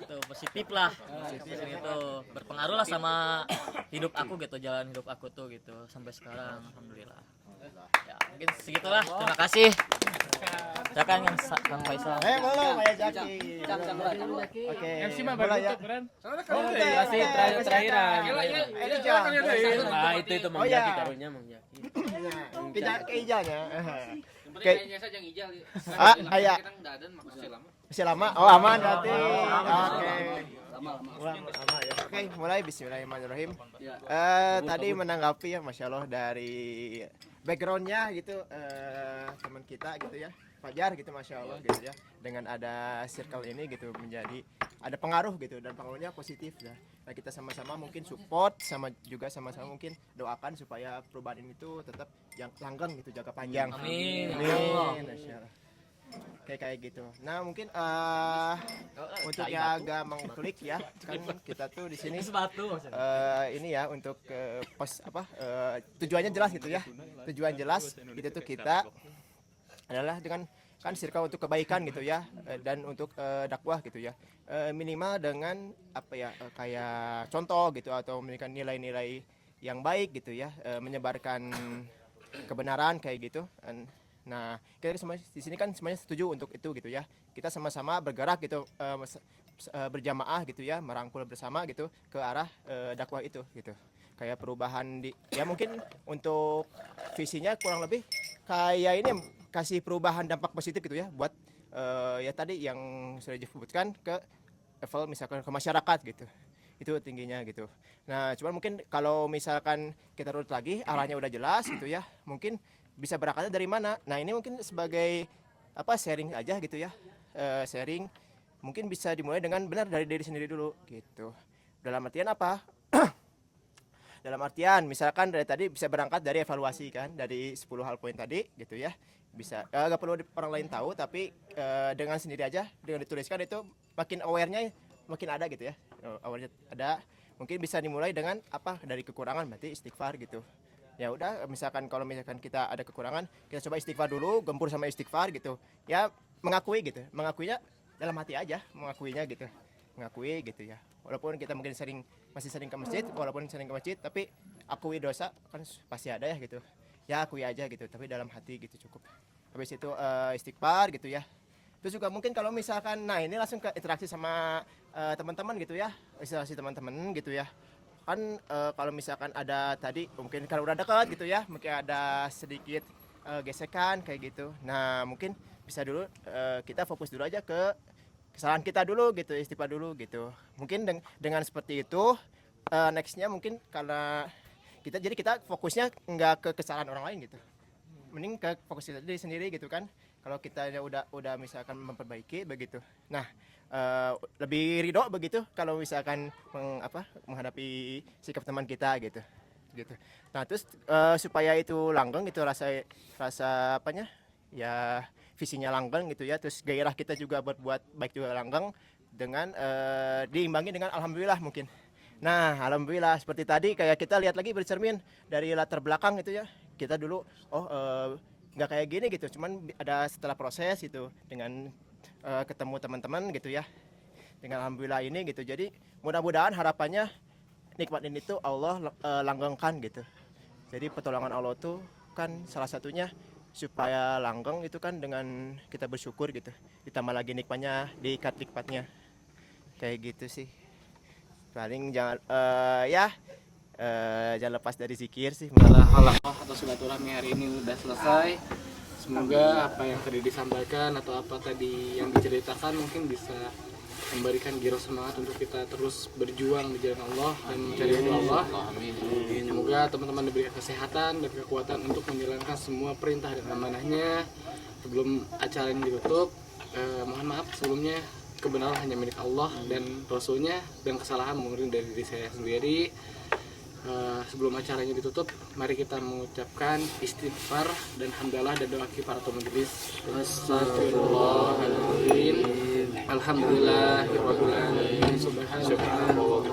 Tuh positif lah. Di sini tuh berpengaruh lah sama hidup aku gitu, jalan hidup aku tuh gitu sampai sekarang alhamdulillah. Ya, mungkin segitulah. Terima kasih. Silakan Kang Faisal. Belum ya Jaki. Oke. MC mah Boleh baru ya. tutup keren. Masih terakhiran. Ini Jaki. Ah itu Mang Jaki karunya Mang Jaki. Pindah ke Ijanya. Oke. Kayaknya saja ngijal. Aya. Kita dadan masih lama. Masih lama? Oh, aman berarti. Oke. Lama ya. Oke, mulai bismillahirrahmanirrahim. Tadi menanggapi ya Masya Allah dari backgroundnya gitu teman kita gitu ya. Fajar gitu Masya Allah gitu ya. Dengan ada circle ini gitu menjadi ada pengaruh gitu dan pengaruhnya positif ya. Nah, kita sama-sama mungkin support sama-sama mungkin doakan supaya perubahan ini tuh tetap yang langgeng gitu jangka panjang. Amin. Amin. Masya Allah. Kayak gitu. Nah mungkin untuk yang agak mengklik ya kan kita tuh di sini ini ya untuk tujuannya jelas gitu ya. Tujuan jelas itu tuh kita adalah dengan kan circle untuk kebaikan gitu ya dan untuk dakwah gitu ya. Minimal dengan apa ya kayak contoh gitu atau memberikan nilai-nilai yang baik gitu ya, menyebarkan kebenaran kayak gitu. Nah, kita semua di sini kan semuanya setuju untuk itu gitu ya. Kita sama-sama bergerak gitu berjamaah gitu ya, merangkul bersama gitu ke arah dakwah itu gitu. Kayak perubahan ya mungkin untuk visinya kurang lebih kayak ini kasih perubahan dampak positif gitu ya buat ya tadi yang sudah disebutkan ke level misalkan ke masyarakat gitu. Itu tingginya gitu. Nah, cuman mungkin kalau misalkan kita urut lagi arahnya udah jelas gitu ya. Mungkin bisa berangkatnya dari mana? Nah ini mungkin sebagai sharing aja gitu ya, sharing mungkin bisa dimulai dengan benar dari diri sendiri dulu gitu. Dalam artian apa? Dalam artian misalkan dari tadi bisa berangkat dari evaluasi kan, dari 10 hal poin tadi gitu ya. Bisa nggak perlu orang lain tahu, tapi dengan sendiri aja dengan dituliskan itu makin aware-nya makin ada gitu ya. Aware-nya ada. Mungkin bisa dimulai dengan dari kekurangan berarti istighfar gitu. Ya udah misalkan kalau misalkan kita ada kekurangan kita coba istighfar dulu, gempur sama istighfar gitu ya, mengakuinya dalam hati aja, mengakui gitu ya, walaupun kita mungkin masih sering ke masjid, tapi akui dosa kan pasti ada ya gitu ya, akui aja gitu tapi dalam hati gitu cukup. Habis itu istighfar gitu ya. Terus juga mungkin kalau misalkan ini langsung ke interaksi sama teman-teman gitu ya, interaksi teman-teman gitu ya kan. Kalau misalkan ada tadi mungkin kalau udah dekat gitu ya, mungkin ada sedikit gesekan kayak gitu. Nah mungkin bisa dulu kita fokus dulu aja ke kesalahan kita dulu gitu, istighfar dulu gitu. Mungkin dengan seperti itu nextnya mungkin karena kita fokusnya nggak ke kesalahan orang lain gitu, mending ke fokus diri sendiri gitu kan. kalau kita udah misalkan memperbaiki begitu. Nah, lebih ridho begitu kalau misalkan menghadapi sikap teman kita gitu. Nah, terus supaya itu langgeng gitu rasa apanya? Ya visinya langgeng gitu ya. Terus gairah kita juga berbuat baik juga langgeng dengan diimbangi dengan alhamdulillah mungkin. Nah, alhamdulillah seperti tadi kayak kita lihat lagi bercermin dari latar belakang gitu ya. Kita dulu nggak kayak gini gitu, cuman ada setelah proses gitu dengan ketemu teman-teman gitu ya, dengan alhamdulillah ini gitu. Jadi mudah-mudahan harapannya nikmat ini tuh Allah langgengkan gitu. Jadi pertolongan Allah tuh kan salah satunya supaya langgeng itu kan dengan kita bersyukur gitu, ditambah lagi nikmatnya, diikat nikmatnya kayak gitu sih. Paling jangan jangan lepas dari zikir sih. Halaqah atau silaturahmi hari ini udah selesai. Semoga apa yang tadi disampaikan atau apa tadi yang diceritakan mungkin bisa memberikan giroh semangat untuk kita terus berjuang di jalan Allah dan mencari ridho Allah. Semoga teman-teman diberikan kesehatan dan kekuatan untuk menjalankan semua perintah dan amanahnya. Sebelum acara ini ditutup, mohon maaf sebelumnya, kebenaran hanya milik Allah dan Rasulnya, dan kesalahan mungkin dari diri saya sendiri. Sebelum acaranya ditutup, mari kita mengucapkan istighfar dan hamdalah dan doa para majelis. Astagfirullahaladzim. Alhamdulillahirabbil alamin. Subhanallah.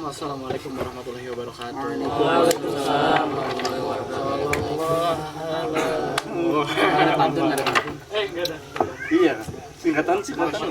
Wassalamualaikum warahmatullahi wabarakatuh. Waalaikumsalam warahmatullahi wabarakatuh. Ada pantun, ada pantun. Enggak ada. Iya, singkatan. Semangat.